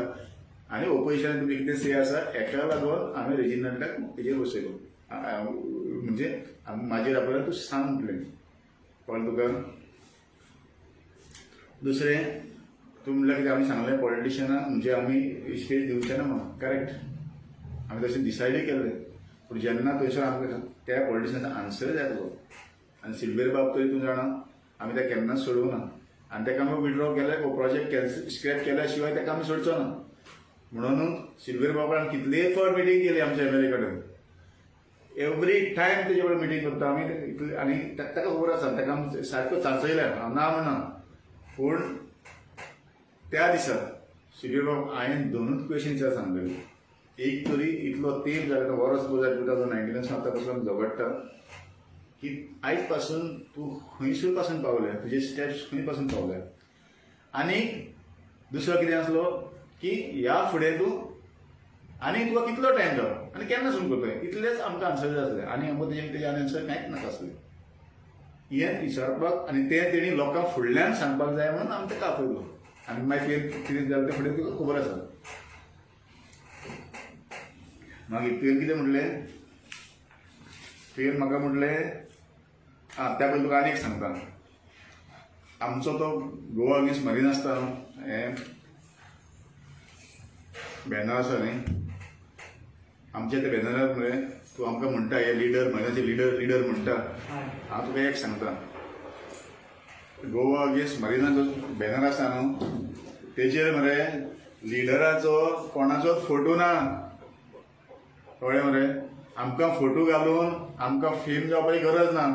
आनी ओपोजिशनान तुमी कितें से आसा हेका लागून हांवें रेजिनाल्डाक तेजेर बसयलो म्हणजे म्हाजेर आपल्याक तूं सांग म्हटलें कळ्ळें तुका. दुसरें तूं म्हणल्यार कितें आमी सांगलें पॉलिटिशियनाक म्हणजे आमी स्टेज दिवचे ना म्हणून करेक्ट आमी तशें डिसायडूय केल्लें पूण जेन्ना थंयसर आमकां त्या पॉलिटिशियनाक आन्सर जाय आसलो आनी सिल्वेर बाब तरी तूं जाणा आमी तेका केन्नाच सोडूंक ना आनी तेका आमी विड्रॉ केले प्रोजेक्ट स्क्रॅप केल्या शिवाय तेका आमी सोडचो ना. म्हणून सिल्वेर बाबान कितलेय फावट मिटींग केली आमच्या MLA कडेन एवरी टायम तेजे कडेन मिटींग करता आमी आनी ताका खबर आसा ताका आमी सारको चांचयल्या हांव ना म्हणना. पूण त्या दिसा सिल्वेर बाब हांवें 2च क्वेश्चन विचार सांगलेले. एक तरी इतलो तेंप जालो वरस 2019 आतां पासून झगडटा की आयज पासून तूं खंयसूर पासून पावल्या तुजे स्टेप्स खंय पासून पावल्या आनी दुसरो कितें आसलो की ह्या फुडें तूं आनी तुका कितलो टायम जालो आनी केन्ना सुरू करतलें इतलेंच आमकां आन्सर जाय आसलें आनी आमकां तेजें आन्सर कांयच नाका आसलें. हें विचारपाक आनी तें तेणी लोकांक फुडल्यान सांगपाक जाय म्हणून आमी तेका आपयलो आनी मागीर कितें जालें तें फुडें तुका खबर आसा. मागीर तुवें कितें म्हणलें तुवें म्हाका म्हणलें त्या बद्दल तुका आनीक सांगता आमचो तो गोवा अगेन्स्ट मरीन आसता हें बॅनर आसा न्ही आमचे ते बॅनरार मरे तूं आमकां म्हणटा हे लिडर मरिनाचे लिडर म्हणटा हांव तुका एक सांगता गोवा अगेन्स्ट मरिनाचो बॅनर आसा न्हू तेजेर मरे लिडराचो कोणाचोच फोटो ना कळ्ळें मरे. आमकां फोटो घालून आमकां फेम जावपाची गरज ना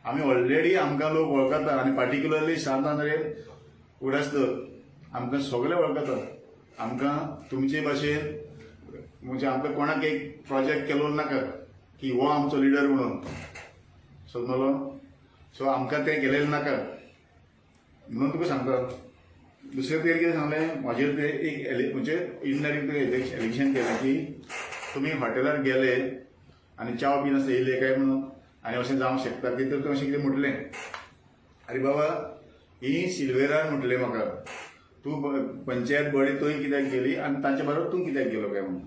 आमी ऑलरेडी आमकां लोक वळखता आनी पार्टिक्युलरली शांतानरेन उडासतर आमकां सगळे वळखता. आमकां तुमचे भाशेन म्हणजे आमकां कोणाक एक प्रोजेक्ट केलो नाका की हो आमचो लिडर म्हणून समजलो. सो आमकां तें गेलेलें नाका म्हणून तुका सांगता. दुसरें तें कितें सांगलें म्हाजेर तें एक म्हणजे इनडायरेक्ट एलिगेशन केलें की तुमी हॉटेलार गेले आनी चाव बीन अशें येयले काय म्हणून आनी अशें जावंक शकता की तर अशें कितें म्हटलें. अरे बाबा ही सिल्वेरान म्हटलें म्हाका तूं पंचायत बॉडी तुवें कित्याक गेली आनी तांचे बरोबर तूं कित्याक गेलो काय म्हणून.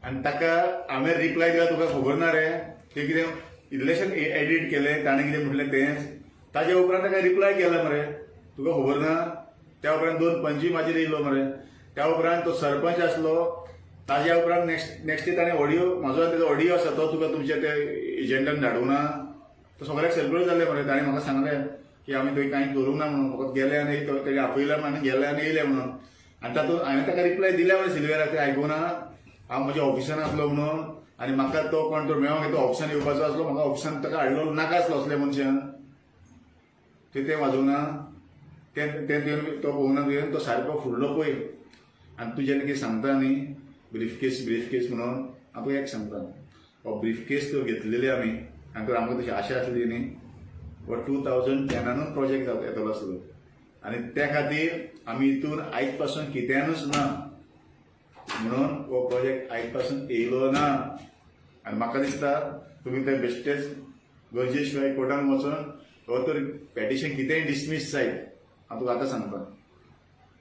आनी ताका हांवें रिप्लाय दिला तुका खबर ना रे तें कितें इलेक्शन एडिट केलें ताणें कितें म्हटलें तें ताज्या उपरांत ताका रिप्लाय केला मरे तुका खबर ना. त्या उपरांत 2 पंची म्हाजेर येयलो मरे. त्या उपरांत तो सरपंच आसलो ताज्या उपरांत नेक्स्ट डे ताणें ऑडियो म्हाजो तेजो ऑडियो आसा तो तुका तुमच्या त्या एजंटान धाडूंक ना. तो सगळ्याक सेलिब्रेट जालें मरे. ताणें म्हाका सांगलें की आमी थंय कांय करूंक ना म्हणून फकत गेले आनी तेजे आपयले आनी गेले आनी येयले म्हणून. आनी तातूंत हांवें ताका रिप्लाय दिल्या मरे सिल्वेराक तें आयकूना हांव म्हज्या ऑफिसान आसलो म्हणून आनी म्हाका तो कोण तो मेळोंक तो ऑफिसान येवपाचो आसलो म्हाका ऑफिसान ताका हाडलो नाका आसलो असले मनशान तें वाजोवंक ना. तें तुवें तो पळोवंक ना तुवें तो सारको फुडलो पळय. आनी तूं जेन्ना कितें सांगता न्ही ब्रीफकेस म्हणून हांव तुका एक सांगता हो ब्रीफकेस तर घेतलेली आमी आनी तर आमकां तशी आशा आसली न्ही हो 2010 प्रोजेक्ट येतलो आसलो आनी त्या खातीर आमी हितून आयज पासून कित्यानूच ना म्हणून हो प्रोजेक्ट आयज पासून येयलो ना. आनी म्हाका दिसता तुमी ते बेश्टेच गरजे शिवाय कोर्टान वचून हो तर पेटिशन कितेंय डिसमीस जायत हांव तुका आतां सांगता.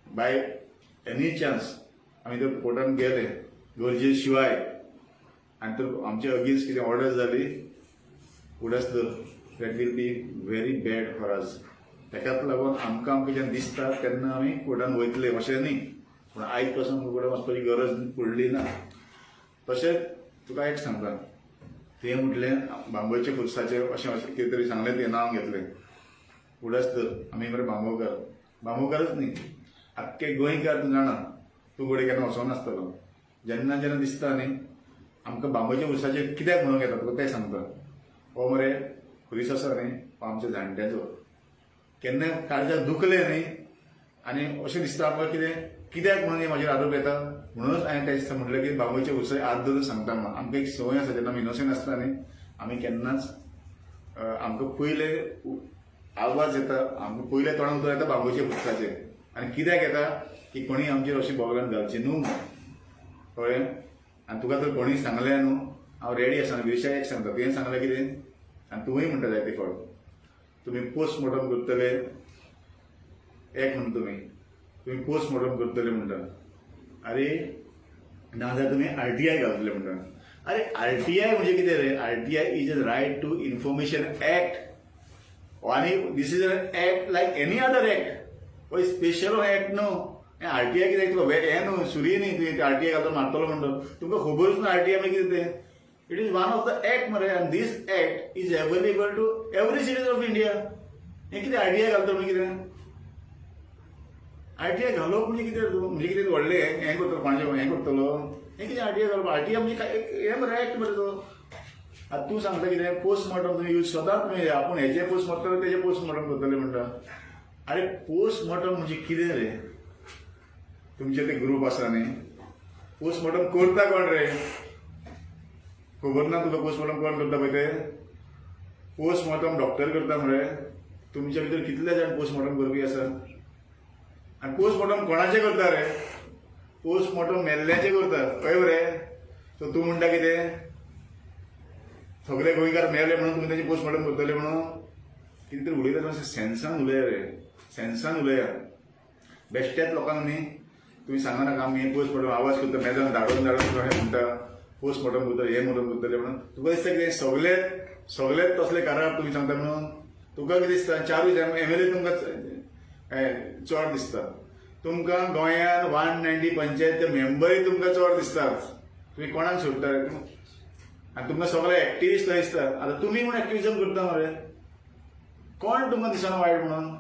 बाय एनी चान्स आमी तर कोर्टान गेले गरजे शिवाय आनी तर आमचे अगेन्स्ट कितें ऑर्डर जाली फुडेंच तर that will be very bad for us. ताकाच लागून आमकां जेन्ना दिसता तेन्ना आमी कोर्टान वयतले अशें न्ही पूण आयज पासून कोर्टान वचपाची गरज पडली ना. तशेंच तुका एक सांगता तें म्हटलें बांबोळच्या खुर्साचें अशें कितें तरी सांगलें तें नांव घेतलें फुडेंच तर आमी मरे बांबोळकारच न्ही आख्खे गोंयकार तूं जाणा तूं गोडे केन्ना वचोंक नासतलो. जेन्ना दिसता न्ही आमकां बांबोळच्या खुर्साचें कित्याक म्हणूंक येता तुका तें सांगता. हो मरे खुरीस आसा न्ही हो आमच्या जाणट्याचो केन्ना काळजाक दुखलें न्ही आनी अशें दिसता आमकां कित्याक म्हणून म्हाजेर आरोप येता म्हणूनच हांवें त्या दिसा म्हटलें की बांबोळच्या खुर्सा आज धरून सांगता म्हणून आमकां एक संवय आसा जेन्ना आमी इनोसंट आसता न्ही आमी केन्नाच आमकां पयले आवाज येता आमकां पयले तोंडां उदक येता बांबोळच्या खुर्साचेर आनी कित्याक येता की कोणी आमचेर अशी बोगलान घालची न्हू कळ्ळें. आनी तुका तर कोणी सांगलें न्हू हांव रेडी आसा विशय एक सांगता तुवें सांगलें कितें आनी तुवें म्हणटा जायते फावट तुमी पोस्टमॉर्टम करतले एक म्हणटा तुमी पोस्टमॉर्टम करतले म्हणटा. अरे नाजाल्यार तुमी RTI घालतले म्हणटा. अरे RTI म्हणजे कितें रे RTI is a right to information act आनी this is an act like any other act पळय स्पेशल एक्ट न्हू. RTI कितें तुका हें न्हू सुरी न्ही तुवें RTI घालून मारतलो म्हणटा तुमकां खबरूच ना RTI मागीर कितें तें. It is one of the act मरे आनी this act is available to every citizen of India. हें कितें RTI घालतलो म्हणजे कितें RTI घालप म्हणजे कितें म्हणजे कितें व्हडलें हें करतलो कोणाचें हें करतलो हें कितें RTI घालप RTI म्हणजे हें मरे एक्ट मरे तो. आतां तूं सांगता कितें पोस्टमॉर्टम तुमी यूज स्वताच तुमी आपूण हेजें पोस्टमॉर्टम तेजें पोस्टमॉर्टम करतलें म्हणटा. अरे पोस्टमॉर्टम म्हणजे कितें रे तुमचे ते ग्रूप आसा न्ही पोस्टमॉर्टम करता कोण रे खबर ना तुका पोस्टमॉर्टम कोण करता पळय ते. पोस्टमॉर्टम डॉक्टर करता मरे. तुमच्या भितर कितले जाण पोस्टमॉर्टम करपी आसा आनी पोस्टमॉर्टम कोणाचें करता रे पोस्टमॉर्टम मेल्ल्याचें करता कळ्ळें मरे. सो तूं म्हणटा कितें सगळे गोंयकार मेले म्हणून तुमी तेजें पोस्टमॉर्टम करतले म्हणून कितें तरी उलयता मातशें सेन्सान उलया रे सेन्सान उलया. बेश्टेच लोकांक न्ही तुमी सांगनाका आमी पोस्टमॉर्टम आवाज करता मेदान धाडून अशें म्हणटा पोस्टमॉर्टम करतले हें म्हणून करतले म्हणून तुका दिसता कितें सगळेच तसले कारार तुमी सांगता म्हणून तुका कितें दिसता 4 MLA तुमकां चड दिसता. तुमकां गोंयांत 190 पंचायत मेंबरूय तुमकां चड दिसतात. तुमी कोणाक सोडटा आनी तुमकां सगळे एक्टिविस्ट दिसतात. आतां तुमी म्हूण एक्टिविजम करता मरे कोण तुमकां दिसना वायट म्हणून